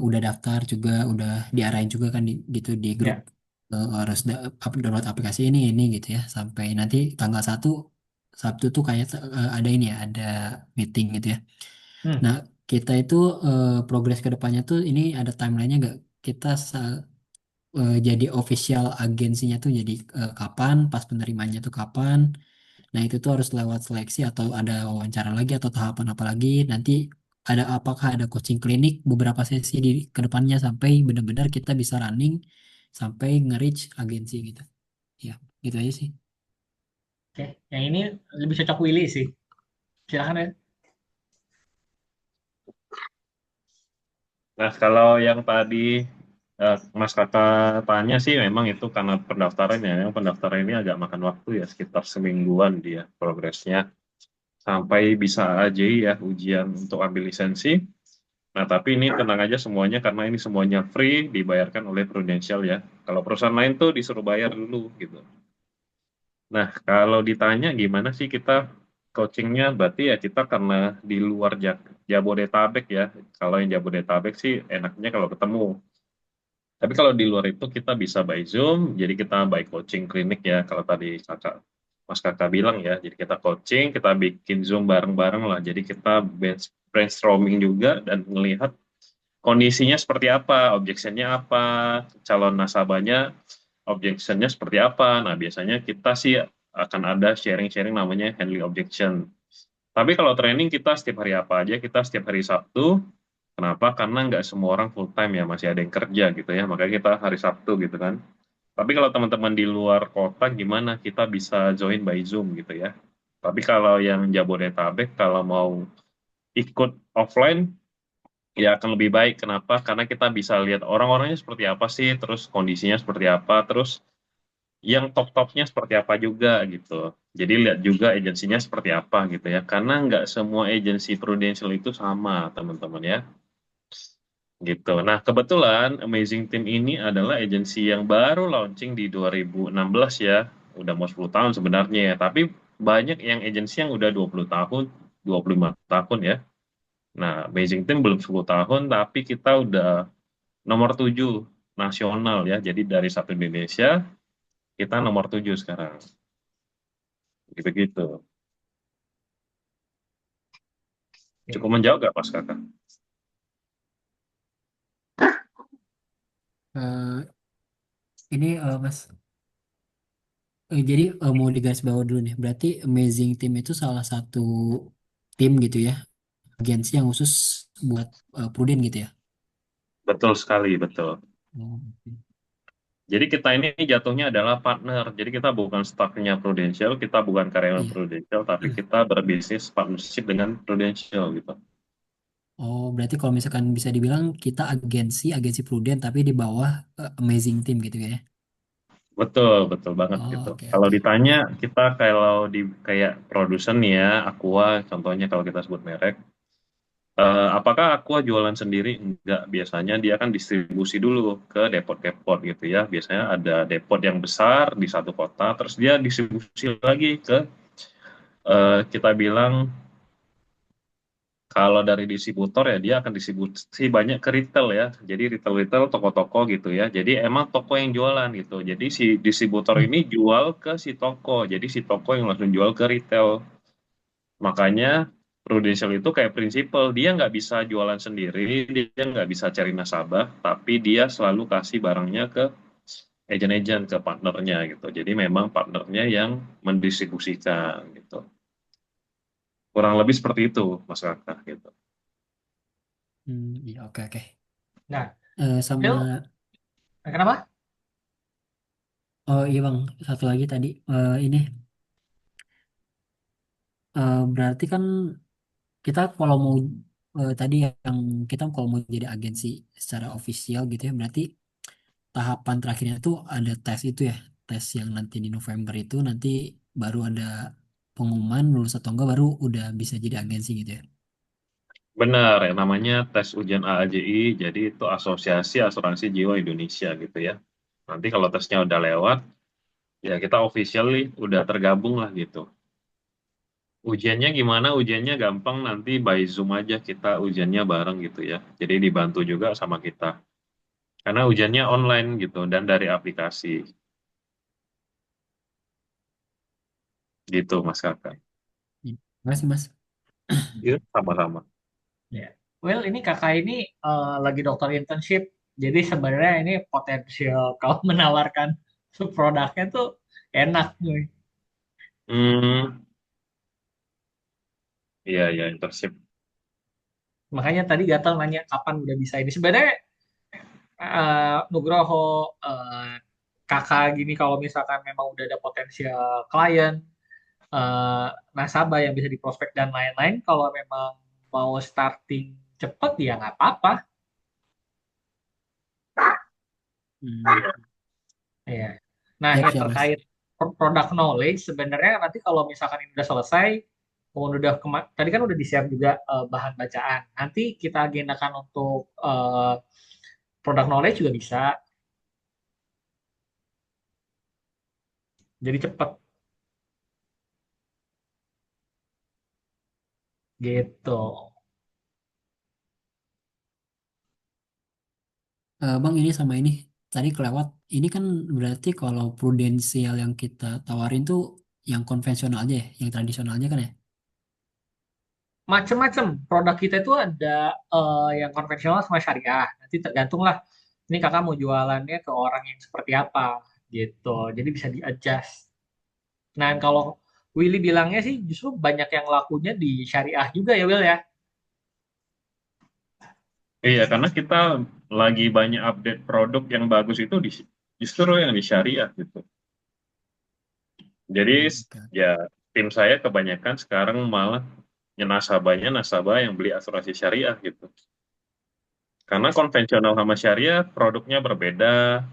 udah daftar juga, udah diarahin juga kan gitu di grup, ya. harus download aplikasi ini gitu ya. Sampai nanti tanggal 1 Sabtu tuh kayak ada ini ya, ada meeting gitu ya. Hmm, Nah, kita itu progres ke depannya tuh ini ada timelinenya nggak? Kita jadi official agensinya tuh jadi kapan, pas penerimanya tuh kapan? Nah, itu tuh harus lewat seleksi atau ada wawancara lagi atau tahapan apa lagi? Nanti apakah ada coaching klinik beberapa sesi di ke depannya sampai benar-benar kita bisa running sampai nge-reach agensi gitu. Ya, gitu aja sih. oke. Yang ini lebih cocok Willy sih. Silakan ya. Nah, kalau yang tadi Mas Kakak tanya sih memang itu karena pendaftaran ya. Yang pendaftaran ini agak makan waktu ya, sekitar semingguan dia progresnya. Sampai bisa AJI ya, ujian untuk ambil lisensi. Nah, tapi ini tenang aja semuanya karena ini semuanya free, dibayarkan oleh Prudential ya. Kalau perusahaan lain tuh disuruh bayar dulu gitu. Nah, kalau ditanya gimana sih kita coachingnya, berarti ya kita karena di luar Jabodetabek ya. Kalau yang Jabodetabek sih enaknya kalau ketemu. Tapi kalau di luar itu kita bisa by Zoom, jadi kita by coaching klinik ya. Kalau tadi Mas Kakak bilang ya, jadi kita coaching, kita bikin Zoom bareng-bareng lah. Jadi kita brainstorming juga dan melihat kondisinya seperti apa, objectionnya apa, calon nasabahnya objectionnya seperti apa. Nah, biasanya kita sih akan ada sharing-sharing namanya handling objection. Tapi kalau training kita setiap hari apa aja, kita setiap hari Sabtu. Kenapa? Karena nggak semua orang full time ya, masih ada yang kerja gitu ya. Makanya kita hari Sabtu gitu kan. Tapi kalau teman-teman di luar kota gimana? Kita bisa join by Zoom gitu ya. Tapi kalau yang Jabodetabek, kalau mau ikut offline, ya akan lebih baik. Kenapa? Karena kita bisa lihat orang-orangnya seperti apa sih, terus kondisinya seperti apa, terus yang top-topnya seperti apa juga gitu. Jadi lihat juga agensinya seperti apa gitu ya. Karena nggak semua agensi Prudential itu sama, teman-teman ya. Gitu. Nah, kebetulan Amazing Team ini adalah agensi yang baru launching di 2016 ya. Udah mau 10 tahun sebenarnya ya. Tapi banyak yang agensi yang udah 20 tahun, 25 tahun ya. Nah, Amazing Team belum 10 tahun, tapi kita udah nomor 7 nasional ya. Jadi dari satu Indonesia, kita nomor 7 sekarang. Gitu-gitu. Cukup menjawab gak Mas Kakak? Eh, ini Mas, jadi mau digarisbawahi dulu nih. Berarti Amazing Team itu salah satu tim gitu ya, agensi yang khusus buat Prudent gitu ya. Betul sekali, betul. Oh, oke. Jadi kita ini jatuhnya adalah partner. Jadi kita bukan staffnya Prudential, kita bukan karyawan Iya. Prudential, tapi kita berbisnis partnership dengan Prudential gitu. Oh, berarti kalau misalkan bisa dibilang kita agensi Prudent tapi di bawah Amazing Team gitu ya. Betul, betul banget Oh, gitu. oke Kalau oke. ditanya kita kalau di kayak produsen nih ya, Aqua contohnya kalau kita sebut merek, apakah Aqua jualan sendiri? Enggak, biasanya dia kan distribusi dulu ke depot-depot gitu ya. Biasanya ada depot yang besar di satu kota, terus dia distribusi lagi ke kita bilang kalau dari distributor ya dia akan distribusi banyak ke retail ya. Jadi retail-retail toko-toko gitu ya. Jadi emang toko yang jualan gitu. Jadi si distributor ini jual ke si toko. Jadi si toko yang langsung jual ke retail. Makanya Prudential itu kayak prinsipal, dia nggak bisa jualan sendiri, dia nggak bisa cari nasabah, tapi dia selalu kasih barangnya ke agent-agent, ke partnernya gitu. Jadi memang partnernya yang mendistribusikan gitu. Kurang lebih seperti itu, Mas Kakak gitu. Iya, oke oke. Nah, Sama, Phil, kenapa? oh iya Bang, satu lagi tadi ini berarti kan kita kalau mau tadi yang kita kalau mau jadi agensi secara ofisial gitu ya, berarti tahapan terakhirnya tuh ada tes itu ya, tes yang nanti di November itu nanti baru ada pengumuman lulus atau enggak baru udah bisa jadi agensi gitu ya. Benar, ya, namanya tes ujian AAJI, jadi itu Asosiasi Asuransi Jiwa Indonesia gitu ya. Nanti kalau tesnya udah lewat, ya kita officially udah tergabung lah gitu. Ujiannya gimana? Ujiannya gampang, nanti by Zoom aja kita ujiannya bareng gitu ya. Jadi dibantu juga sama kita. Karena ujiannya online gitu, dan dari aplikasi gitu Mas Kakak. Iya. Terima kasih Mas. Iya, sama-sama. Ya. Well, ini kakak ini lagi dokter internship. Jadi sebenarnya ini potensial kalau menawarkan produknya tuh enak nih. Hmm, iya, iya, internship. Makanya tadi Gatal nanya kapan udah bisa ini. Sebenarnya Nugroho kakak gini kalau misalkan memang udah ada potensial klien, eh, nasabah yang bisa diprospek dan lain-lain, kalau memang mau starting cepet ya nggak apa-apa. Hmm. Ya. Nah, Siap ya siap Mas. terkait product knowledge sebenarnya nanti kalau misalkan ini udah selesai, kemudian udah tadi kan udah di-share juga bahan bacaan. Nanti kita agendakan untuk product knowledge juga bisa. Jadi cepet gitu. Bang ini sama ini tadi kelewat. Ini kan berarti kalau prudensial yang kita tawarin tuh yang konvensional aja ya, yang tradisionalnya kan ya. Macem-macem produk kita itu ada yang konvensional sama syariah. Nanti tergantung lah. Ini kakak mau jualannya ke orang yang seperti apa gitu. Jadi bisa di-adjust. Nah, kalau Willy bilangnya sih justru banyak yang lakunya di syariah juga ya Will ya. Iya, karena kita lagi banyak update produk yang bagus itu justru yang di syariah gitu. Jadi Oke. ya tim saya kebanyakan sekarang malah nasabahnya nasabah yang beli asuransi syariah gitu. Karena konvensional sama syariah produknya berbeda,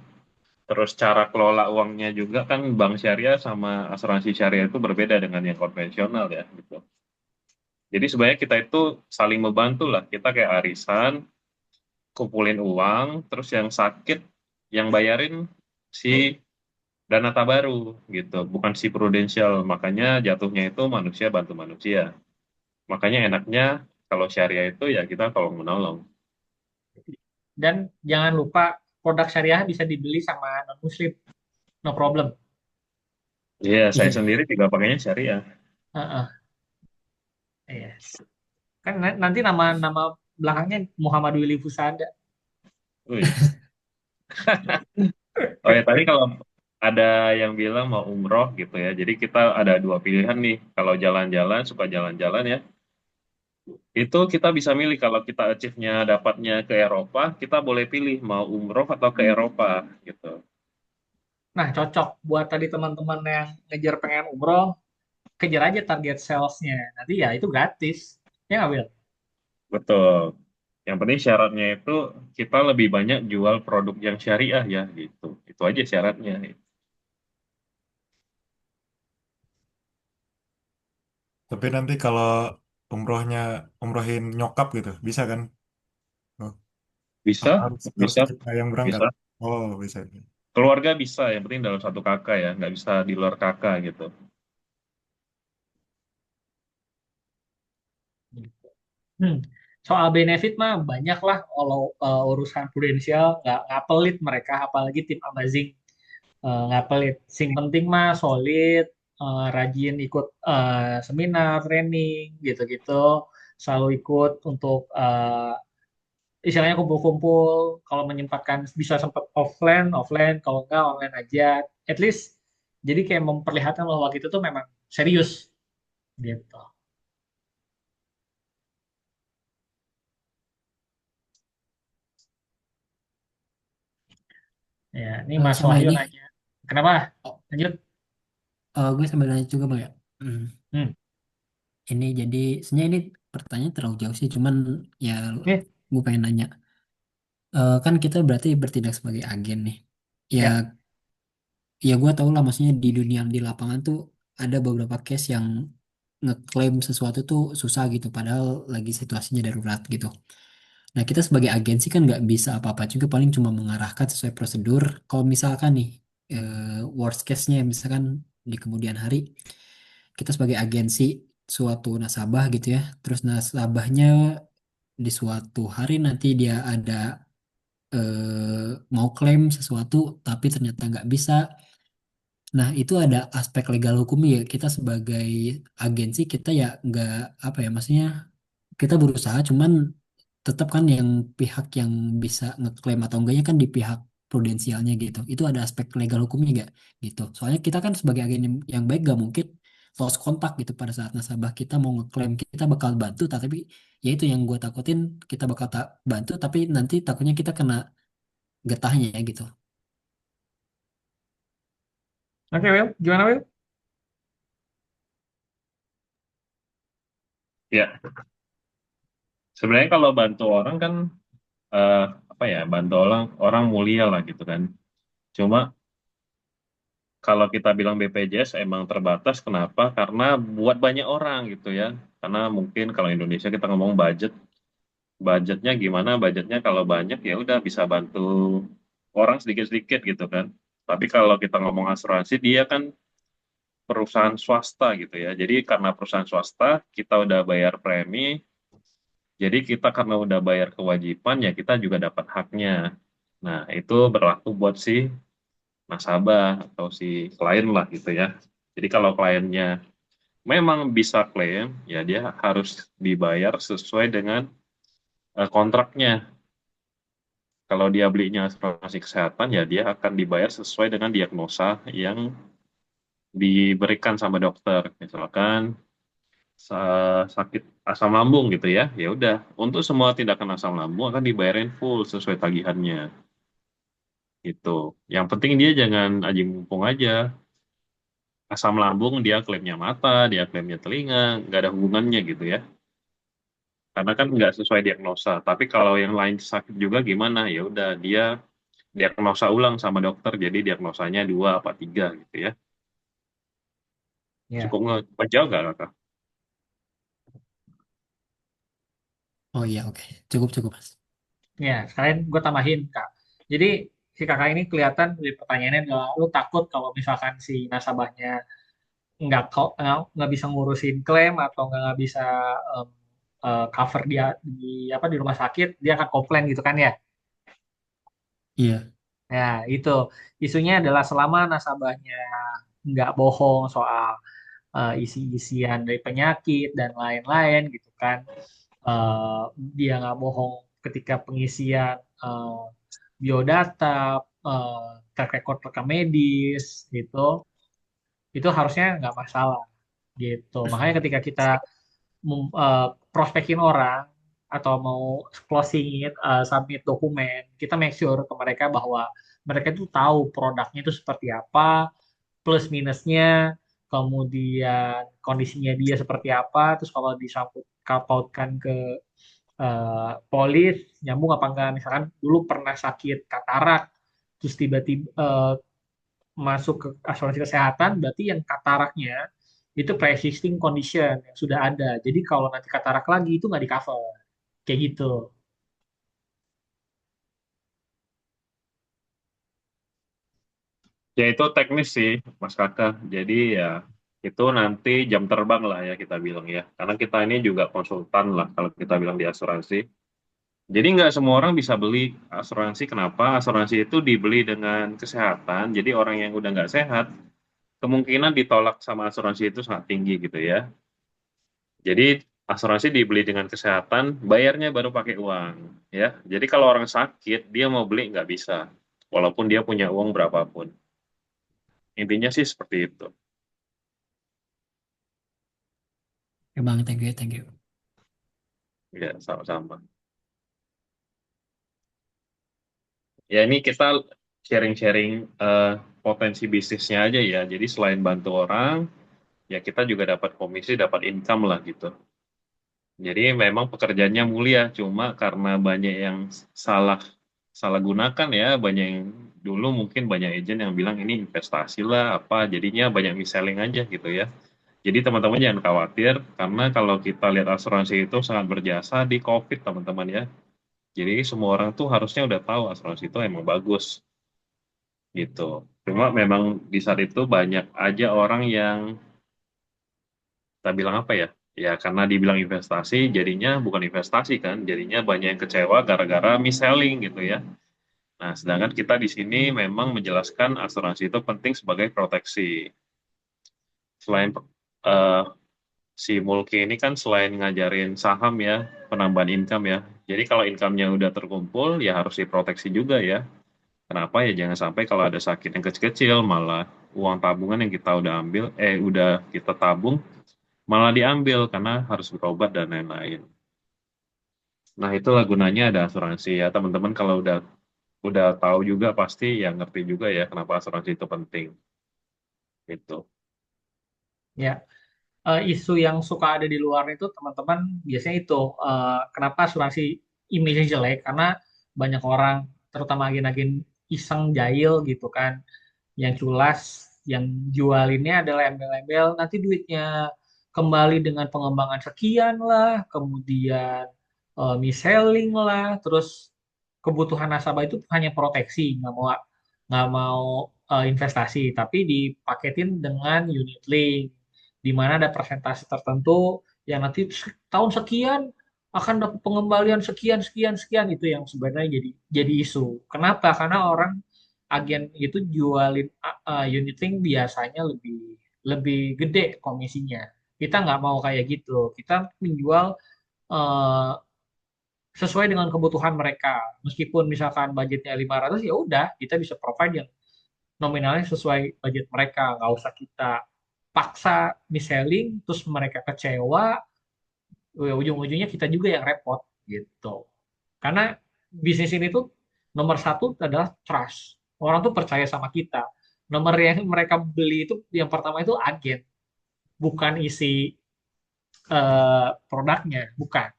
terus cara kelola uangnya juga kan bank syariah sama asuransi syariah itu berbeda dengan yang konvensional ya gitu. Jadi sebenarnya kita itu saling membantu lah. Kita kayak arisan, kumpulin uang, terus yang sakit yang bayarin si dana baru gitu, bukan si prudensial. Makanya jatuhnya itu manusia bantu manusia. Makanya enaknya kalau syariah itu ya kita tolong menolong. Dan jangan lupa produk syariah bisa dibeli sama non-muslim, no problem. Iya, saya Iya. sendiri juga pakainya syariah. Heeh, iya. Kan nanti nama nama belakangnya Muhammad Willy Fusada. Wih. Oh ya, tadi kalau ada yang bilang mau umroh gitu ya. Jadi kita ada dua pilihan nih. Kalau jalan-jalan, suka jalan-jalan ya. Itu kita bisa milih kalau kita achieve-nya dapatnya ke Eropa, kita boleh pilih mau umroh atau ke Eropa gitu. Nah, cocok buat tadi teman-teman yang ngejar pengen umroh, kejar aja target salesnya. Nanti ya itu gratis. Ya nggak, Will? Betul. Yang penting syaratnya itu kita lebih banyak jual produk yang syariah ya gitu. Itu aja syaratnya. Tapi nanti kalau umrohnya umrohin nyokap gitu, bisa kan? Oh, Bisa, harus bisa, kita yang berangkat. bisa. Oh, bisa. Keluarga bisa, yang penting dalam satu kakak ya, nggak bisa di luar kakak gitu. Hmm. Soal benefit mah banyak lah kalau urusan prudensial nggak pelit mereka, apalagi tim Amazing nggak pelit. Sing penting mah solid, rajin ikut seminar, training gitu-gitu, selalu ikut untuk istilahnya kumpul-kumpul. Kalau menyempatkan bisa sempat offline, offline. Kalau enggak online aja. At least jadi kayak memperlihatkan bahwa kita tuh memang serius gitu. Ya, ini Mas Sama Wahyu ini, nanya. Kenapa? oh, Lanjut. gue sambil nanya juga bang ya. Hmm, Hmm. ini jadi sebenarnya ini pertanyaan terlalu jauh sih, cuman ya Nih, gue pengen nanya. Kan kita berarti bertindak sebagai agen nih. Ya, ya. ya gue tau lah maksudnya di dunia di lapangan tuh ada beberapa case yang ngeklaim sesuatu tuh susah gitu, padahal lagi situasinya darurat gitu. Nah, kita sebagai agensi kan nggak bisa apa-apa juga, paling cuma mengarahkan sesuai prosedur. Kalau misalkan nih, worst case-nya misalkan di kemudian hari, kita sebagai agensi suatu nasabah gitu ya, terus nasabahnya di suatu hari nanti dia ada mau klaim sesuatu, tapi ternyata nggak bisa. Nah, itu ada aspek legal hukumnya ya. Kita sebagai agensi, kita ya nggak, apa ya, maksudnya kita berusaha, cuman tetap kan yang pihak yang bisa ngeklaim atau enggaknya kan di pihak prudensialnya gitu. Itu ada aspek legal hukumnya nggak gitu. Soalnya kita kan sebagai agen yang baik gak mungkin lost kontak gitu pada saat nasabah kita mau ngeklaim, kita bakal bantu, tapi ya itu yang gue takutin, kita bakal bantu tapi nanti takutnya kita kena getahnya ya gitu. Oke, Will. Gimana, Will? Ya, sebenarnya kalau bantu orang kan eh, apa ya, bantu orang orang mulia lah gitu kan. Cuma kalau kita bilang BPJS emang terbatas, kenapa? Karena buat banyak orang gitu ya. Karena mungkin kalau Indonesia kita ngomong budget, budgetnya gimana? Budgetnya kalau banyak ya udah bisa bantu orang sedikit-sedikit gitu kan. Tapi kalau kita ngomong asuransi, dia kan perusahaan swasta gitu ya. Jadi karena perusahaan swasta, kita udah bayar premi, jadi kita karena udah bayar kewajiban ya kita juga dapat haknya. Nah, itu berlaku buat si nasabah atau si klien lah gitu ya. Jadi kalau kliennya memang bisa klaim, ya dia harus dibayar sesuai dengan kontraknya. Kalau dia belinya asuransi kesehatan, ya dia akan dibayar sesuai dengan diagnosa yang diberikan sama dokter. Misalkan sakit asam lambung gitu ya, ya udah. Untuk semua tindakan asam lambung akan dibayarin full sesuai tagihannya gitu. Yang penting dia jangan aji mumpung aja. Asam lambung dia klaimnya mata, dia klaimnya telinga, nggak ada hubungannya gitu ya. Karena kan nggak sesuai diagnosa. Tapi kalau yang lain sakit juga gimana? Ya udah dia diagnosa ulang sama dokter, jadi diagnosanya dua apa tiga gitu ya. Ya. Cukup ngejauh nggak kakak? Oh iya, oke. Cukup cukup Mas. Ya, sekalian gue tambahin, Kak. Jadi si kakak ini kelihatan dari pertanyaannya adalah lu takut kalau misalkan si nasabahnya nggak bisa ngurusin klaim atau nggak bisa em, cover dia di rumah sakit, dia akan komplain gitu kan ya. Iya. Ya, itu isunya adalah selama nasabahnya nggak bohong soal isi-isian dari penyakit dan lain-lain gitu kan. Eh, Dia nggak bohong ketika pengisian biodata, eh, track record rekam medis gitu, itu harusnya nggak masalah gitu. Makanya ketika kita prospekin orang atau mau closing submit dokumen, kita make sure ke mereka bahwa mereka itu tahu produknya itu seperti apa, plus minusnya, kemudian kondisinya dia seperti apa, terus kalau disangkut pautkan ke polis, nyambung apa enggak, misalkan dulu pernah sakit katarak, terus tiba-tiba masuk ke asuransi kesehatan, berarti yang kataraknya itu pre-existing condition yang sudah ada. Jadi kalau nanti katarak lagi itu nggak di cover. Kayak gitu. Ya itu teknis sih, Mas Kakak. Jadi ya itu nanti jam terbang lah ya kita bilang ya. Karena kita ini juga konsultan lah kalau kita bilang di asuransi. Jadi nggak semua orang bisa beli asuransi. Kenapa? Asuransi itu dibeli dengan kesehatan. Jadi orang yang udah nggak sehat, kemungkinan ditolak sama asuransi itu sangat tinggi gitu ya. Jadi asuransi dibeli dengan kesehatan, bayarnya baru pakai uang ya. Jadi kalau orang sakit, dia mau beli nggak bisa. Walaupun dia punya uang berapapun. Intinya sih seperti itu. Oke Bang, thank you, thank you. Ya, sama-sama. Ya, ini kita sharing-sharing potensi bisnisnya aja ya. Jadi selain bantu orang, ya kita juga dapat komisi, dapat income lah gitu. Jadi memang pekerjaannya mulia, cuma karena banyak yang salah salah gunakan ya, banyak yang dulu mungkin banyak agent yang bilang ini investasi lah apa, jadinya banyak mis-selling aja gitu ya. Jadi teman-teman jangan khawatir, karena kalau kita lihat asuransi itu sangat berjasa di COVID teman-teman ya. Jadi semua orang tuh harusnya udah tahu asuransi itu emang bagus gitu. Cuma memang di saat itu banyak aja orang yang kita bilang apa ya? Ya karena dibilang investasi, jadinya bukan investasi kan, jadinya banyak yang kecewa gara-gara mis-selling gitu ya. Nah, sedangkan kita di sini memang menjelaskan asuransi itu penting sebagai proteksi. Selain eh, si Mulki ini kan selain ngajarin saham ya, penambahan income ya. Jadi kalau income-nya udah terkumpul, ya harus diproteksi juga ya. Kenapa ya jangan sampai kalau ada sakit yang kecil-kecil malah uang tabungan yang kita udah ambil udah kita tabung malah diambil karena harus berobat dan lain-lain. Nah, itulah gunanya ada asuransi ya. Teman-teman kalau udah tahu juga pasti ya ngerti juga ya kenapa asuransi itu penting. Itu. Ya, isu yang suka ada di luar itu teman-teman biasanya itu kenapa asuransi image jelek karena banyak orang terutama agen-agen iseng jahil gitu kan yang culas yang jualinnya adalah embel-embel nanti duitnya kembali dengan pengembangan sekian lah kemudian mis-selling lah terus kebutuhan nasabah itu hanya proteksi nggak mau investasi tapi dipaketin dengan unit link di mana ada persentase tertentu yang nanti tahun sekian akan dapat pengembalian sekian sekian sekian itu yang sebenarnya jadi isu. Kenapa? Karena orang agen itu jualin unit link biasanya lebih lebih gede komisinya. Kita nggak mau kayak gitu. Kita menjual eh, sesuai dengan kebutuhan mereka. Meskipun misalkan budgetnya 500 ya udah kita bisa provide yang nominalnya sesuai budget mereka. Nggak usah kita paksa mis-selling terus mereka kecewa, ujung-ujungnya kita juga yang repot gitu. Karena bisnis ini tuh nomor satu adalah trust. Orang tuh percaya sama kita. Nomor yang mereka beli itu yang pertama itu agen, bukan isi produknya, bukan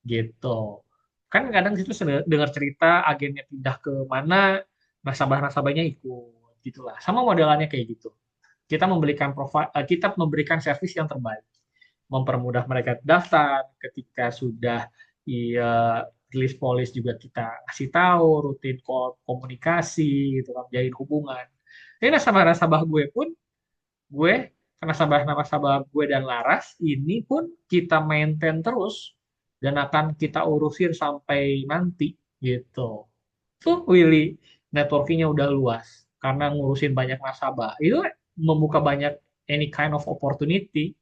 gitu. Kan kadang situ dengar cerita agennya pindah ke mana, nasabah-nasabahnya ikut gitulah. Sama modelannya kayak gitu. Kita memberikan servis yang terbaik, mempermudah mereka daftar ketika sudah iya, Rilis polis juga kita kasih tahu, rutin komunikasi gitu kan, jalin hubungan. Ini nasabah-nasabah gue pun, gue nasabah-nasabah gue dan Laras ini pun kita maintain terus dan akan kita urusin sampai nanti gitu. Tuh Willy networkingnya udah luas karena ngurusin banyak nasabah. Itu membuka banyak any kind of opportunity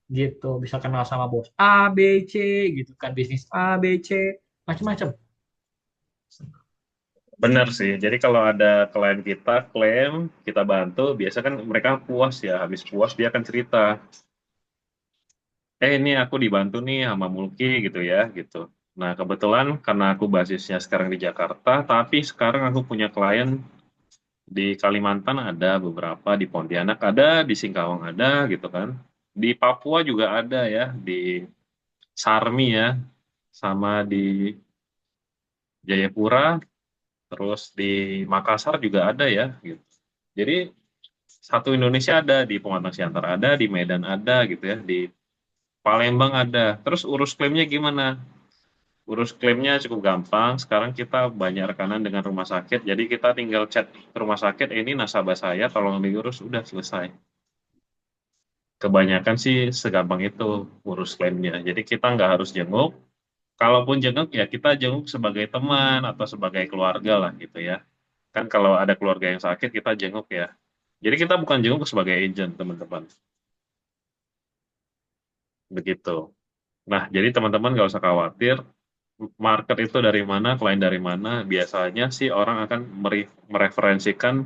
gitu. Bisa kenal sama bos A, B, C gitu kan, bisnis A, B, C, macam-macam. Benar sih. Jadi kalau ada klien kita klaim, kita bantu, biasa kan mereka puas ya. Habis puas dia akan cerita, ini aku dibantu nih sama Mulki gitu ya, gitu. Nah, kebetulan karena aku basisnya sekarang di Jakarta, tapi sekarang aku punya klien di Kalimantan ada beberapa, di Pontianak ada, di Singkawang ada gitu kan. Di Papua juga ada ya, di Sarmi ya, sama di Jayapura, terus di Makassar juga ada ya gitu. Jadi satu Indonesia ada, di Pematang Siantar ada, di Medan ada gitu ya, di Palembang ada. Terus urus klaimnya gimana? Urus klaimnya cukup gampang. Sekarang kita banyak rekanan dengan rumah sakit, jadi kita tinggal chat ke rumah sakit, ini nasabah saya, tolong diurus, udah selesai. Kebanyakan sih segampang itu urus klaimnya. Jadi kita nggak harus jenguk. Kalaupun jenguk ya kita jenguk sebagai teman atau sebagai keluarga lah gitu ya. Kan kalau ada keluarga yang sakit kita jenguk ya. Jadi kita bukan jenguk sebagai agent teman-teman. Begitu. Nah, jadi teman-teman nggak usah khawatir. Market itu dari mana, klien dari mana. Biasanya sih orang akan mereferensikan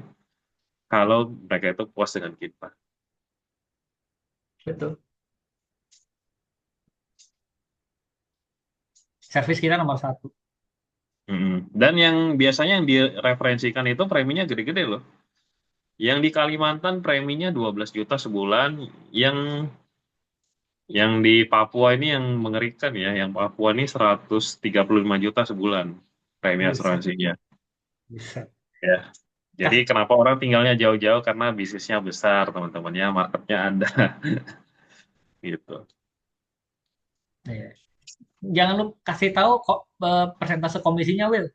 kalau mereka itu puas dengan kita. Betul. Servis kita nomor satu. Dan yang biasanya yang direferensikan itu preminya gede-gede loh. Yang di Kalimantan preminya 12 juta sebulan, yang di Papua ini yang mengerikan ya, yang Papua ini 135 juta sebulan premi Bisa, asuransinya. bisa. Ya. Jadi kenapa orang tinggalnya jauh-jauh karena bisnisnya besar, teman-teman ya, marketnya ada. Gitu. Iya. Jangan lu kasih tahu kok persentase komisinya, Will.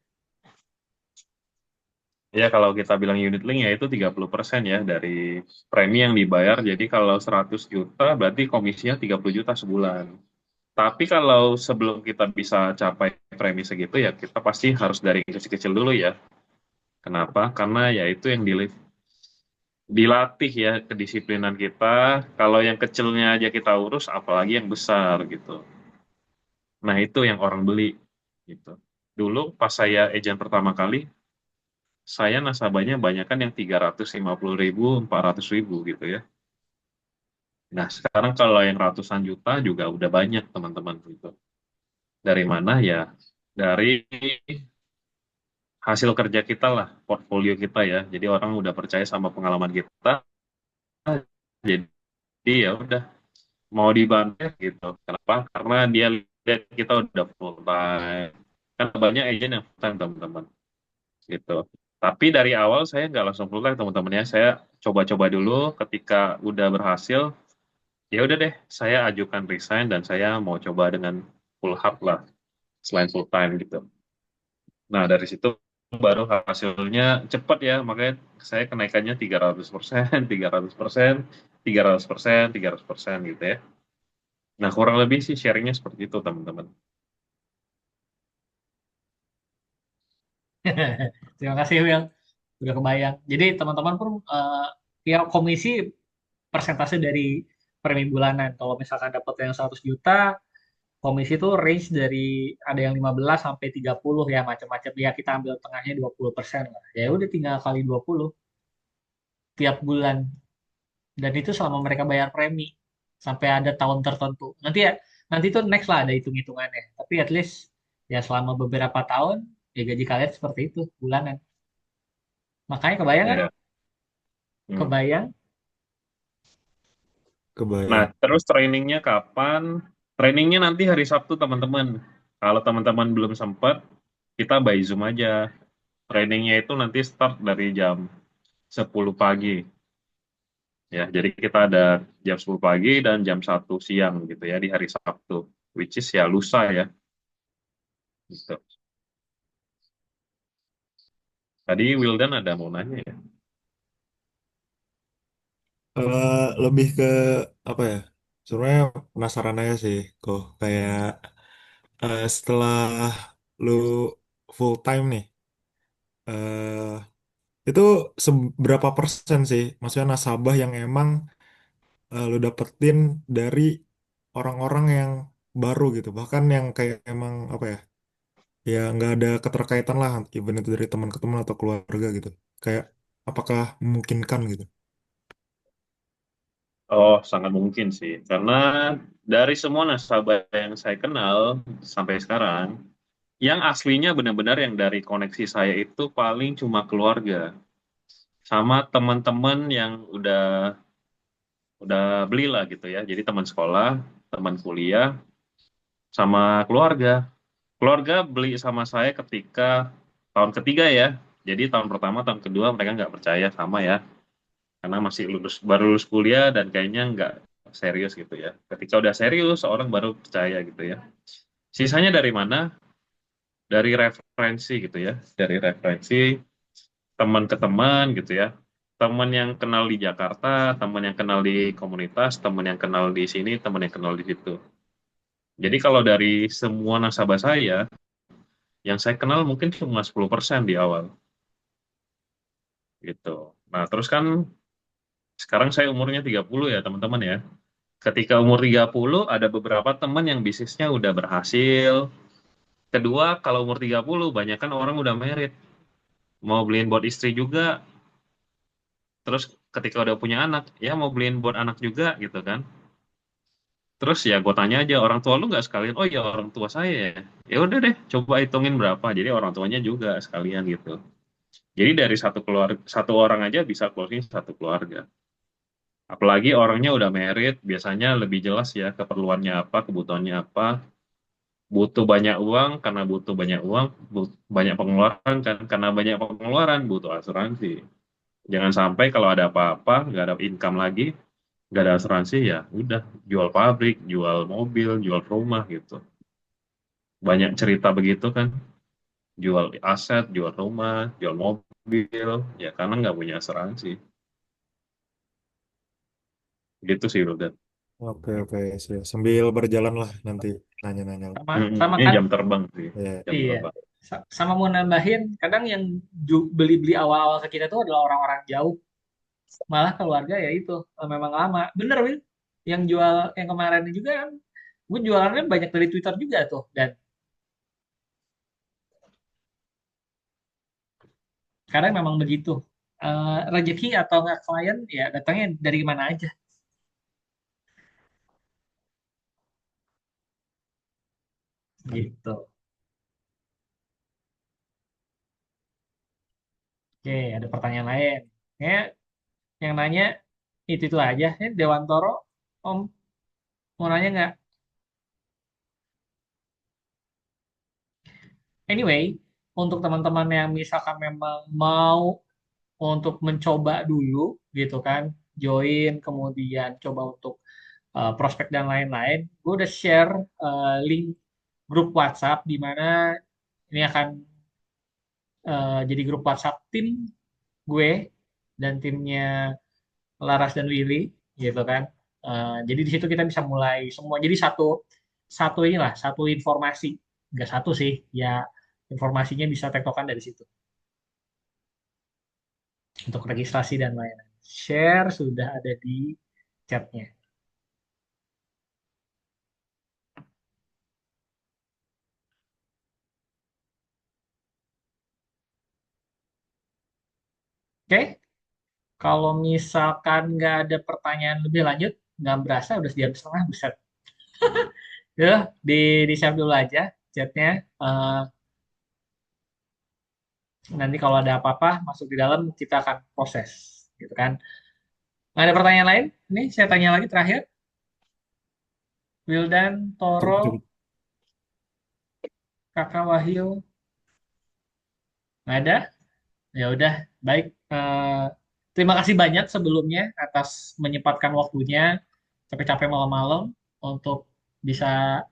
Ya kalau kita bilang unit link ya itu 30% ya dari premi yang dibayar. Jadi kalau 100 juta berarti komisinya 30 juta sebulan. Tapi kalau sebelum kita bisa capai premi segitu ya kita pasti harus dari kecil-kecil dulu ya. Kenapa? Karena ya itu yang dilatih ya kedisiplinan kita. Kalau yang kecilnya aja kita urus, apalagi yang besar gitu. Nah itu yang orang beli gitu. Dulu pas saya agent pertama kali, saya nasabahnya banyak kan yang 350.000, 400.000 gitu ya. Nah sekarang kalau yang ratusan juta juga udah banyak teman-teman gitu. Dari mana ya? Dari hasil kerja kita lah, portfolio kita ya. Jadi orang udah percaya sama pengalaman kita. Jadi ya udah mau dibantu gitu. Kenapa? Karena dia lihat kita udah full time. Kan banyak agent yang full time teman-teman gitu. Tapi dari awal saya nggak langsung full time teman-teman ya. Saya coba-coba dulu. Ketika udah berhasil, ya udah deh. Saya ajukan resign dan saya mau coba dengan full hub lah selain full time gitu. Nah dari situ baru hasilnya cepat ya. Makanya saya kenaikannya 300%, 300%, 300%, 300% gitu ya. Nah, kurang lebih sih sharingnya seperti itu, teman-teman. Terima kasih, Will. Udah kebayang. Jadi teman-teman pun ya komisi persentase dari premi bulanan. Kalau misalkan dapat yang 100 juta, komisi itu range dari ada yang 15 sampai 30 ya, macam-macam. Ya kita ambil tengahnya 20% lah. Ya udah tinggal kali 20 tiap bulan. Dan itu selama mereka bayar premi sampai ada tahun tertentu. Nanti itu next lah ada hitung-hitungannya. Tapi at least ya selama beberapa tahun ya gaji kalian seperti itu bulanan. Makanya kebayang kan? Ya. Hmm. Kebayang. Nah, Kebayang. terus trainingnya kapan? Trainingnya nanti hari Sabtu, teman-teman. Kalau teman-teman belum sempat, kita by Zoom aja. Trainingnya itu nanti start dari jam 10 pagi. Ya, jadi kita ada jam 10 pagi dan jam 1 siang gitu ya di hari Sabtu. Which is ya lusa ya. Gitu. Tadi Wildan ada mau nanya ya? Lebih ke apa ya? Sebenarnya penasaran aja sih, kok kayak setelah lu full time nih, eh itu seberapa persen sih? Maksudnya nasabah yang emang lu dapetin dari orang-orang yang baru gitu, bahkan yang kayak emang apa ya? Ya nggak ada keterkaitan lah, even itu dari teman ke teman atau keluarga gitu. Kayak apakah memungkinkan gitu? Oh, sangat mungkin sih. Karena dari semua nasabah yang saya kenal sampai sekarang, yang aslinya benar-benar yang dari koneksi saya itu paling cuma keluarga. Sama teman-teman yang udah beli lah gitu ya. Jadi teman sekolah, teman kuliah, sama keluarga. Keluarga beli sama saya ketika tahun ketiga ya. Jadi tahun pertama, tahun kedua mereka nggak percaya sama ya. Karena masih baru lulus kuliah dan kayaknya nggak serius gitu ya. Ketika udah serius, orang baru percaya gitu ya. Sisanya dari mana? Dari referensi gitu ya. Dari referensi teman ke teman gitu ya. Teman yang kenal di Jakarta, teman yang kenal di komunitas, teman yang kenal di sini, teman yang kenal di situ. Jadi kalau dari semua nasabah saya, yang saya kenal mungkin cuma 10% di awal gitu. Nah, terus kan sekarang saya umurnya 30 ya, teman-teman ya. Ketika umur 30 ada beberapa teman yang bisnisnya udah berhasil. Kedua, kalau umur 30 banyak kan orang udah merit. Mau beliin buat istri juga. Terus ketika udah punya anak, ya mau beliin buat anak juga gitu kan. Terus ya gue tanya aja, orang tua lu nggak sekalian? Oh ya orang tua saya ya. Ya udah deh, coba hitungin berapa. Jadi orang tuanya juga sekalian gitu. Jadi dari satu keluarga, satu orang aja bisa closing satu keluarga. Apalagi orangnya udah merit, biasanya lebih jelas ya keperluannya apa, kebutuhannya apa. Butuh banyak uang, karena butuh banyak uang, banyak pengeluaran kan, karena banyak pengeluaran butuh asuransi. Jangan sampai kalau ada apa-apa, nggak ada income lagi, nggak ada asuransi ya, udah jual pabrik, jual mobil, jual rumah gitu. Banyak cerita begitu kan, jual aset, jual rumah, jual mobil, ya karena nggak punya asuransi. Gitu sih udah. Oke, oke, sambil berjalan lah nanti nanya-nanya lah. sama sama Ini kan. jam terbang sih, Ya, jam Iya, terbang. sama mau nambahin, kadang yang beli-beli awal-awal ke kita tuh adalah orang-orang jauh, malah keluarga ya itu memang lama. Bener, Wil. Yang jual yang kemarin juga kan, gue jualannya banyak dari Twitter juga tuh, dan kadang memang begitu. Rezeki atau nggak klien ya datangnya dari mana aja, gitu. Oke, ada pertanyaan lain. Ya, yang nanya itu aja. Ya, Dewantoro, Om, mau nanya nggak? Anyway, untuk teman-teman yang misalkan memang mau untuk mencoba dulu gitu kan, join kemudian coba untuk prospek dan lain-lain, gue udah share link grup WhatsApp di mana ini akan jadi grup WhatsApp tim gue dan timnya Laras dan Willy gitu kan. Jadi di situ kita bisa mulai semua. Jadi satu satu inilah satu informasi, nggak satu sih, ya informasinya bisa tektokan dari situ untuk registrasi dan lain-lain. Share sudah ada di chatnya. Oke, kalau misalkan nggak ada pertanyaan lebih lanjut, nggak berasa udah sejam setengah, buset. Ya, di share dulu aja chatnya. Eh, Nanti kalau ada apa-apa masuk di dalam kita akan proses, gitu kan. Nggak ada pertanyaan lain? Ini saya tanya lagi terakhir. Wildan, cukup, Toro, cukup. Kakak Wahyu, nggak ada? Ya udah, baik. Terima kasih banyak sebelumnya atas menyempatkan waktunya capek-capek malam-malam untuk bisa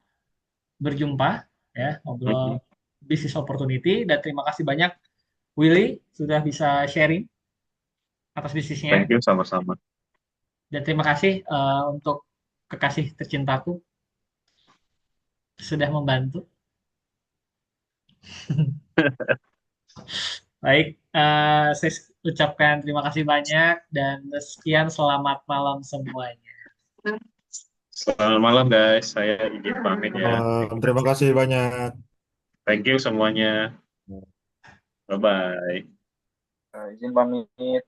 berjumpa ya ngobrol Mhm. bisnis opportunity, dan terima kasih banyak Willy sudah bisa sharing atas Thank bisnisnya. you, sama-sama. Dan terima kasih untuk kekasih tercintaku sudah membantu. Baik, saya ucapkan terima kasih banyak dan sekian selamat malam semuanya. Selamat malam guys, saya izin pamit ya. Terima kasih banyak. Thank you semuanya. Bye-bye. Izin pamit.